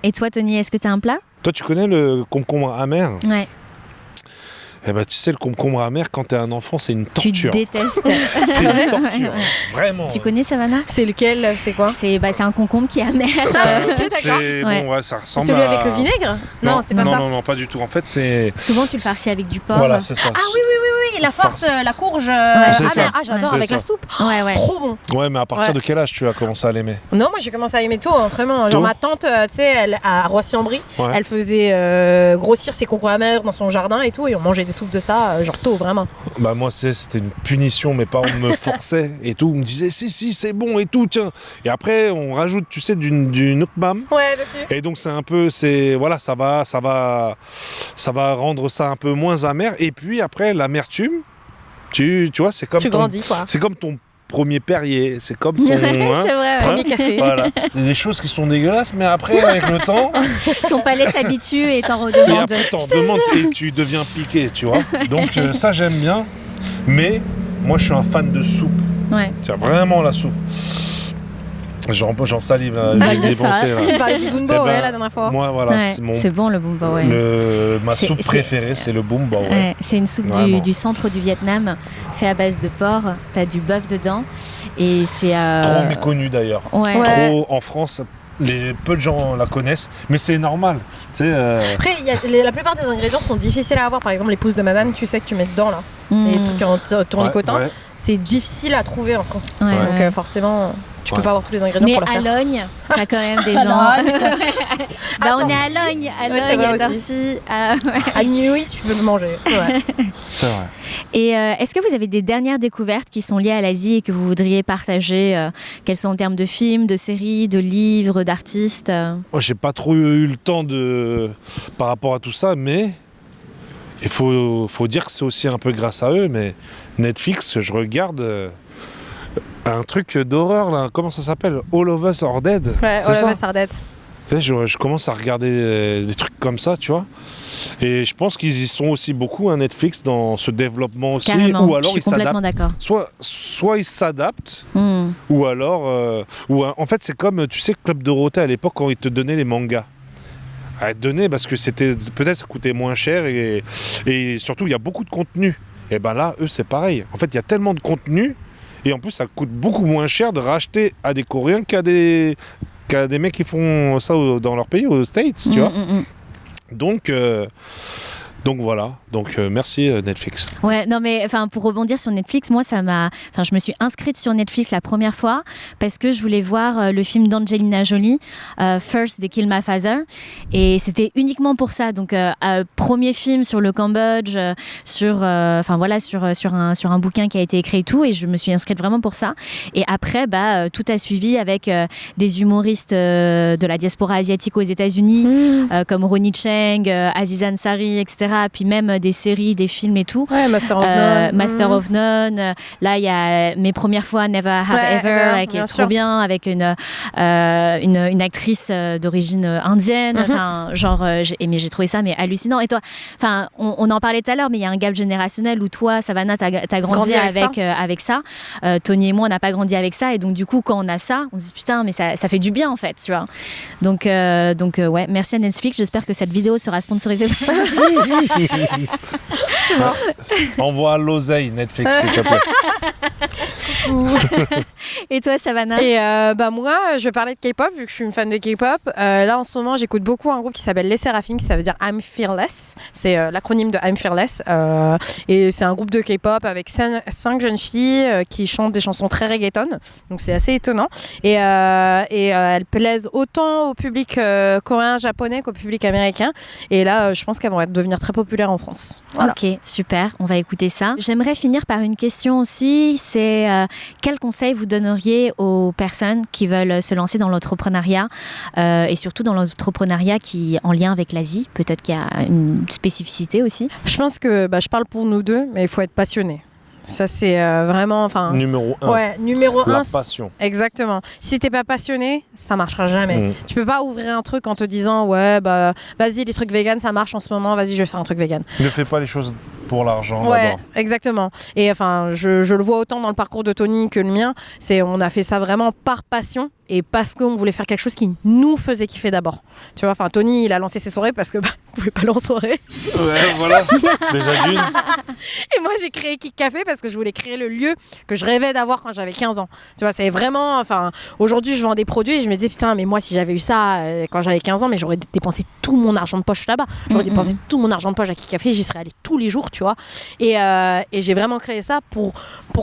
Et toi, Tony, est-ce que tu as un plat? Toi, tu connais le concombre amer? Ouais. Eh ben, tu sais, le concombre amer, quand t'es un enfant, c'est une Tu torture. détestes. C'est une torture, vraiment. Tu connais Savannah? C'est lequel? C'est quoi? C'est un concombre qui est amer. Ça, Ok, d'accord. c'est Ouais. bon, ouais, ça C'est ressemble celui à... avec le vinaigre? Non, c'est pas non, ça. Non, pas du tout. En fait, c'est... Souvent, tu le farcis avec du porc. Voilà, c'est ça. Ah oui, la farce, la courge. C'est Ah, ça. j'adore C'est avec ça. la soupe. Ouais, ouais. Trop bon. Ouais, mais à partir Ouais. de quel âge tu as commencé à l'aimer? Non, moi j'ai commencé à aimer tôt, hein, vraiment. Tôt Genre ma tante, tu sais, elle à Roissy-en-Brie, Ouais. elle faisait grossir ses concombres amers dans son jardin et tout, et on mangeait des soupes de ça, genre tôt, vraiment. Bah moi, c'était une punition. Mes parents me forçaient et tout. Ils me disaient, si, c'est bon et tout, tiens. Et après, on rajoute, tu sais, du nukmam. Ouais, dessus. Et donc c'est un peu, voilà, ça va rendre ça un peu moins amer. Et puis après l'amertume, tu vois, c'est comme Tu grandis, quoi. c'est comme ton premier Perrier, c'est comme ton C'est vrai, ouais. Premier café. Voilà, c'est des choses qui sont dégueulasses, mais après avec le temps, Ton palais s'habitue et t'en et redemande. après t'en demandes et tu deviens piqué, tu vois. Donc ça j'aime bien, mais moi je suis un fan de soupe. Ouais. Tiens, vraiment la soupe. J'en salive là, Bah, j'ai de dépensé ça. là. Tu me parlais du Bunbo, Eh ben, ouais, la dernière fois. Moi voilà, Ouais, c'est mon c'est bon le bumba, ouais. ma C'est- soupe c'est- préférée, c'est le bumba. Ouais. Ouais, c'est une soupe Vraiment. du centre du Vietnam, fait à base de porc. T'as du bœuf dedans. Et c'est. Trop méconnue d'ailleurs. Ouais. Ouais. Trop en France, peu de gens la connaissent, mais c'est normal. Tu sais, Après, la plupart des ingrédients sont difficiles à avoir. Par exemple, les pousses de banane, tu sais que tu mets dedans, là. Mm. Et les trucs en tournicotin, ouais. c'est difficile à trouver en France. Ouais, Donc ouais. forcément, tu peux Ouais. pas avoir tous les ingrédients Mais pour le à faire. Logne, t'as quand même des À gens. Logne. Bah, on est à Logne, Ouais, c'est vrai à aussi. Torcy. Ouais. À Niuy, tu peux le manger. Ouais. C'est vrai. Et est-ce que vous avez des dernières découvertes qui sont liées à l'Asie et que vous voudriez partager, qu'elles sont en termes de films, de séries, de livres, d'artistes Moi, j'ai pas trop eu le temps par rapport à tout ça, mais il faut dire que c'est aussi un peu grâce à eux. Mais Netflix, je regarde un truc d'horreur là. Comment ça s'appelle? All of Us Are Dead. Ouais, c'est ça. Sardette. Tu sais, je commence à regarder des trucs comme ça, tu vois. Et je pense qu'ils y sont aussi beaucoup, hein, Netflix, dans ce développement aussi. Carrément, Ou alors je ils suis complètement s'adaptent. d'accord. Soit ils s'adaptent, Mm. ou alors... en fait, c'est comme, tu sais, Club Dorothée à l'époque, quand ils te donnaient les mangas. À te donner, parce que peut-être ça coûtait moins cher, et surtout, il y a beaucoup de contenu. Et ben là, eux, c'est pareil. En fait, il y a tellement de contenu, et en plus, ça coûte beaucoup moins cher de racheter à des Coréens qu'à des mecs qui font ça dans leur pays, aux States, tu vois. Mm. Donc voilà, merci Netflix. Ouais, non mais enfin pour rebondir sur Netflix, moi je me suis inscrite sur Netflix la première fois parce que je voulais voir le film d'Angelina Jolie, First They Kill My Father, et c'était uniquement pour ça. Donc premier film sur le Cambodge, sur un bouquin qui a été écrit et tout, et je me suis inscrite vraiment pour ça. Et après tout a suivi avec des humoristes de la diaspora asiatique aux États-Unis, comme Ronnie Cheng, Aziz Ansari, etc. Puis même des séries, des films et tout. Ouais, Master of None. Master of None. Là, il y a Mes premières fois, Never Have Ever, qui est trop bien, avec une actrice d'origine indienne. Enfin, mais j'ai trouvé ça hallucinant. Et toi, enfin, on en parlait tout à l'heure, mais il y a un gap générationnel où toi, Savannah, t'as grandi avec ça. Tony et moi, on n'a pas grandi avec ça, et donc du coup, quand on a ça, on se dit putain, mais ça fait du bien en fait, tu vois. Donc ouais, merci à Netflix. J'espère que cette vidéo sera sponsorisée. Envoie l'oseille Netflix, s'il te plaît. Et toi, Savannah? Et moi, je vais parler de K-pop vu que je suis une fan de K-pop. Là, en ce moment, j'écoute beaucoup un groupe qui s'appelle Les Séraphines, qui ça veut dire I'm Fearless. C'est l'acronyme de I'm Fearless. Et c'est un groupe de K-pop avec 5 jeunes filles qui chantent des chansons très reggaeton. Donc c'est assez étonnant. Et elles plaisent autant au public coréen, japonais qu'au public américain. Et là, je pense qu'elles vont devenir très populaires en France. Voilà. Ok, super. On va écouter ça. J'aimerais finir par une question aussi. C'est quel conseil vous donneriez aux personnes qui veulent se lancer dans l'entrepreneuriat et surtout dans l'entrepreneuriat qui est en lien avec l'Asie? Peut-être qu'il y a une spécificité aussi. Je pense que je parle pour nous deux, mais il faut être passionné. Ça, c'est vraiment... Numéro 1. Ouais, numéro 1. La passion. Exactement. Si t'es pas passionné, ça marchera jamais. Tu peux pas ouvrir un truc en te disant ouais, vas-y, les trucs vegan, ça marche en ce moment, vas-y, je vais faire un truc vegan. Ne fais pas les choses pour l'argent d'abord. Exactement. Et enfin, je le vois autant dans le parcours de Tony que le mien. On a fait ça vraiment par passion et parce qu'on voulait faire quelque chose qui nous faisait kiffer d'abord. Tu vois, enfin, Tony, il a lancé ses soirées parce que on pouvait pas aller en soirée. Ouais, voilà. Déjà d'une. Et moi, j'ai créé Kick Café parce que je voulais créer le lieu que je rêvais d'avoir quand j'avais 15 ans. Tu vois, c'est vraiment... Enfin, aujourd'hui, je vends des produits et je me disais, putain, mais moi, si j'avais eu ça quand j'avais 15 ans, mais j'aurais dépensé tout mon argent de poche là-bas. J'aurais dépensé tout mon argent de poche à Kick Café et j'y serais allée tous les jours, tu vois. Et j'ai vraiment créé ça pour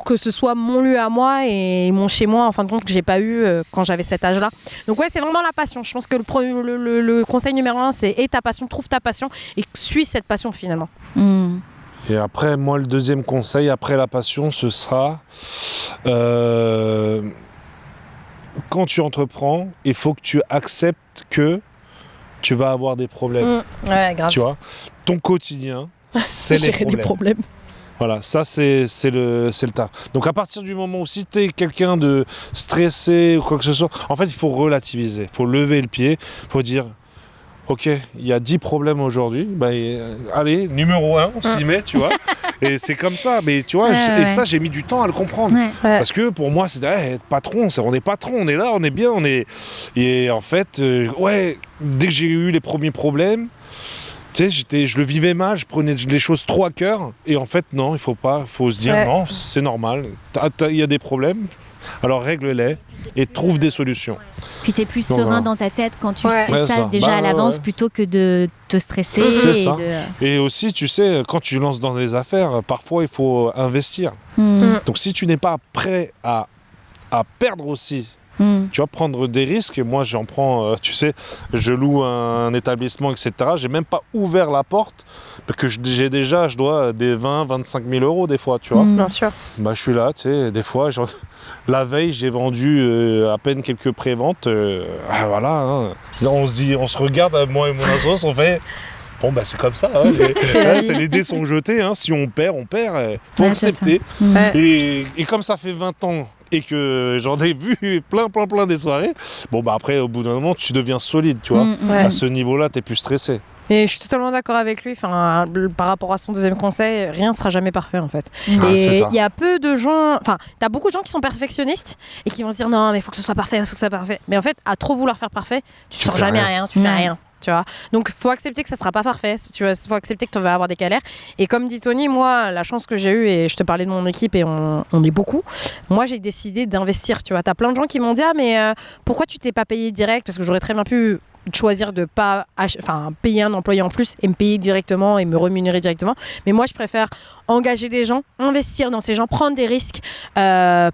que ce soit mon lieu à moi et mon chez-moi, en fin de compte, que j'ai pas eu quand j'avais cet âge-là. Donc ouais, c'est vraiment la passion. Je pense que le conseil numéro 1, c'est aie ta passion, trouve ta passion et suis cette passion finalement. Et après, moi, le deuxième conseil, après la passion, ce sera quand tu entreprends, il faut que tu acceptes que tu vas avoir des problèmes. Ouais, grave. Tu vois, ton quotidien, c'est les problèmes. Voilà, ça c'est le taf. Donc à partir du moment où si tu es quelqu'un de stressé ou quoi que ce soit, en fait il faut relativiser, il faut lever le pied, il faut dire ok, il y a 10 problèmes aujourd'hui, allez, numéro 1, on s'y met, tu vois. Et c'est comme ça, mais tu vois, et ça j'ai mis du temps à le comprendre. Parce que pour moi c'était être patron, on est patron, on est là, on est bien, Et en fait, dès que j'ai eu les premiers problèmes, tu sais, je le vivais mal, je prenais les choses trop à cœur. Et en fait, non, il faut se dire non, c'est normal. Il y a des problèmes, alors règle-les et trouve des solutions. Puis t'es plus serein dans ta tête quand tu sais ça déjà à l'avance plutôt que de te stresser. Et aussi, tu sais, quand tu lances dans des affaires, parfois il faut investir. Donc si tu n'es pas prêt à perdre aussi, tu vas prendre des risques. Moi j'en prends, tu sais, je loue un établissement, etc. J'ai même pas ouvert la porte parce que je dois des 20-25 000 euros des fois, tu vois. Bien sûr. Je suis là, tu sais, des fois, la veille j'ai vendu à peine quelques préventes. Voilà, hein. On se regarde, moi et mon associé, on fait... Bon, c'est comme ça, hein. Les dés sont jetés, hein. Si on perd, on perd. Faut accepter. Et comme ça fait 20 ans et que j'en ai vu plein des soirées, après, au bout d'un moment, tu deviens solide, tu vois. À ce niveau-là, t'es plus stressé. Et je suis totalement d'accord avec lui. Par rapport à son deuxième conseil, rien ne sera jamais parfait en fait. Et il y a peu de gens, t'as beaucoup de gens qui sont perfectionnistes et qui vont se dire non, mais il faut que ce soit parfait, Mais en fait, à trop vouloir faire parfait, tu sors jamais rien, tu fais rien. Tu vois, donc faut accepter que ça sera pas parfait, faut accepter que tu vas avoir des galères. Et comme dit Tony, moi la chance que j'ai eue, et je te parlais de mon équipe et on est beaucoup, moi j'ai décidé d'investir. Tu vois, t'as plein de gens qui m'ont dit mais pourquoi tu t'es pas payé direct, parce que j'aurais très bien pu de choisir de pas payer un employé en plus et me payer directement et me rémunérer directement. Mais moi, je préfère engager des gens, investir dans ces gens, prendre des risques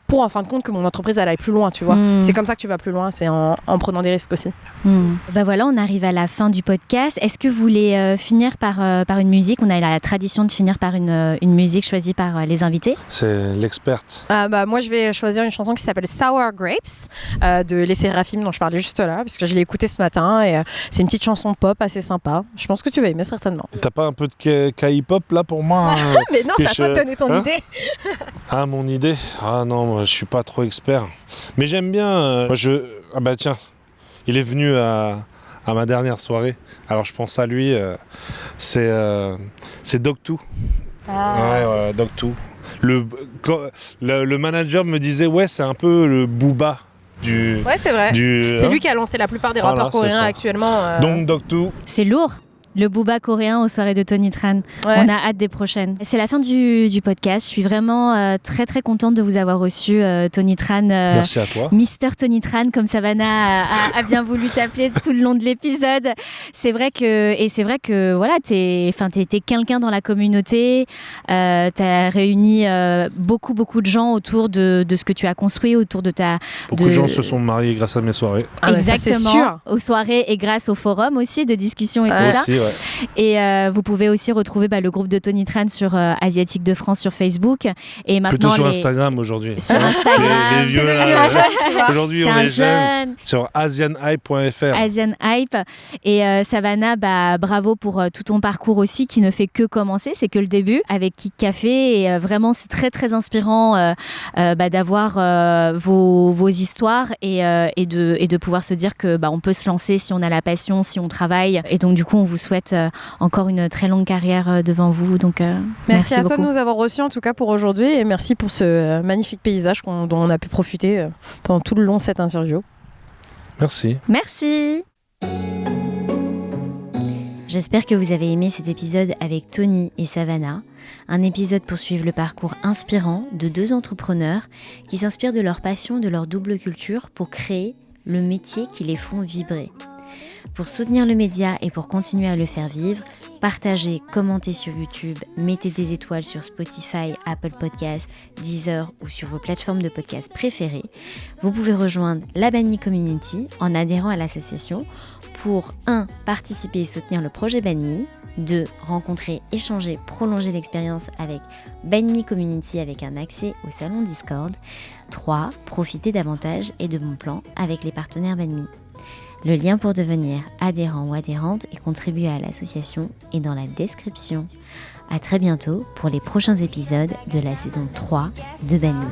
pour en fin de compte que mon entreprise elle aille plus loin, tu vois. C'est comme ça que tu vas plus loin, c'est en prenant des risques aussi. Bah voilà, on arrive à la fin du podcast. Est-ce que vous voulez finir par une musique? On a la tradition de finir par une musique choisie par les invités. C'est l'experte. Moi, je vais choisir une chanson qui s'appelle Sour Grapes de Les Séraphim dont je parlais juste là, parce que je l'ai écoutée ce matin et c'est une petite chanson pop assez sympa. Je pense que tu vas aimer certainement. T'as pas un peu de K-hip-hop là pour moi Mais non, c'est à toi de donner ton idée. Ah, mon idée? Ah non, moi, je suis pas trop expert. Mais j'aime bien. Ah bah tiens, il est venu à ma dernière soirée. Alors je pense à lui. C'est Dog2. Ouais, Dog2. Le manager me disait, ouais, c'est un peu le Booba du. Ouais, c'est vrai. C'est lui qui a lancé la plupart des rappeurs coréens actuellement. Donc Dog2. C'est lourd. Le booba coréen aux soirées de Tony Tran. Ouais. On a hâte des prochaines. C'est la fin du podcast. Je suis vraiment très très contente de vous avoir reçu, Tony Tran. Merci à toi. Mister Tony Tran, comme Savannah a bien voulu t'appeler tout le long de l'épisode. C'est vrai que voilà, t'es quelqu'un dans la communauté. T'as réuni beaucoup de gens autour de ce que tu as construit, autour de ta. Beaucoup de gens se sont mariés grâce à mes soirées. Exactement. Ça, c'est sûr. Aux soirées et grâce au forum aussi de discussion et tout ça. Aussi, ouais. Et vous pouvez aussi retrouver le groupe de Tony Tran sur Asiatique de France sur Facebook. Et maintenant, plutôt sur Instagram aujourd'hui. Sur Instagram. Les vieux, aujourd'hui, on est jeunes. Sur asianhype.fr. Asianhype. Et Savannah, bravo pour tout ton parcours aussi qui ne fait que commencer. C'est que le début avec Kick Café. Et vraiment, c'est très, très inspirant d'avoir vos histoires et de pouvoir se dire que on peut se lancer si on a la passion, si on travaille. Et donc, du coup, on vous souhaite encore une très longue carrière devant vous. Donc, merci à toi de nous avoir reçus en tout cas pour aujourd'hui et merci pour ce magnifique paysage dont on a pu profiter pendant tout le long de cette interview. Merci. Merci. J'espère que vous avez aimé cet épisode avec Tony et Savannah, un épisode pour suivre le parcours inspirant de deux entrepreneurs qui s'inspirent de leur passion, de leur double culture pour créer le métier qui les font vibrer. Pour soutenir le média et pour continuer à le faire vivre, partagez, commentez sur YouTube, mettez des étoiles sur Spotify, Apple Podcasts, Deezer ou sur vos plateformes de podcasts préférées. Vous pouvez rejoindre la Banmi Community en adhérant à l'association pour 1. Participer et soutenir le projet Banmi, 2. Rencontrer, échanger, prolonger l'expérience avec Banmi Community avec un accès au salon Discord, 3. Profiter davantage et de bons plans avec les partenaires Banmi. Le lien pour devenir adhérent ou adhérente et contribuer à l'association est dans la description. À très bientôt pour les prochains épisodes de la saison 3 de Banmi.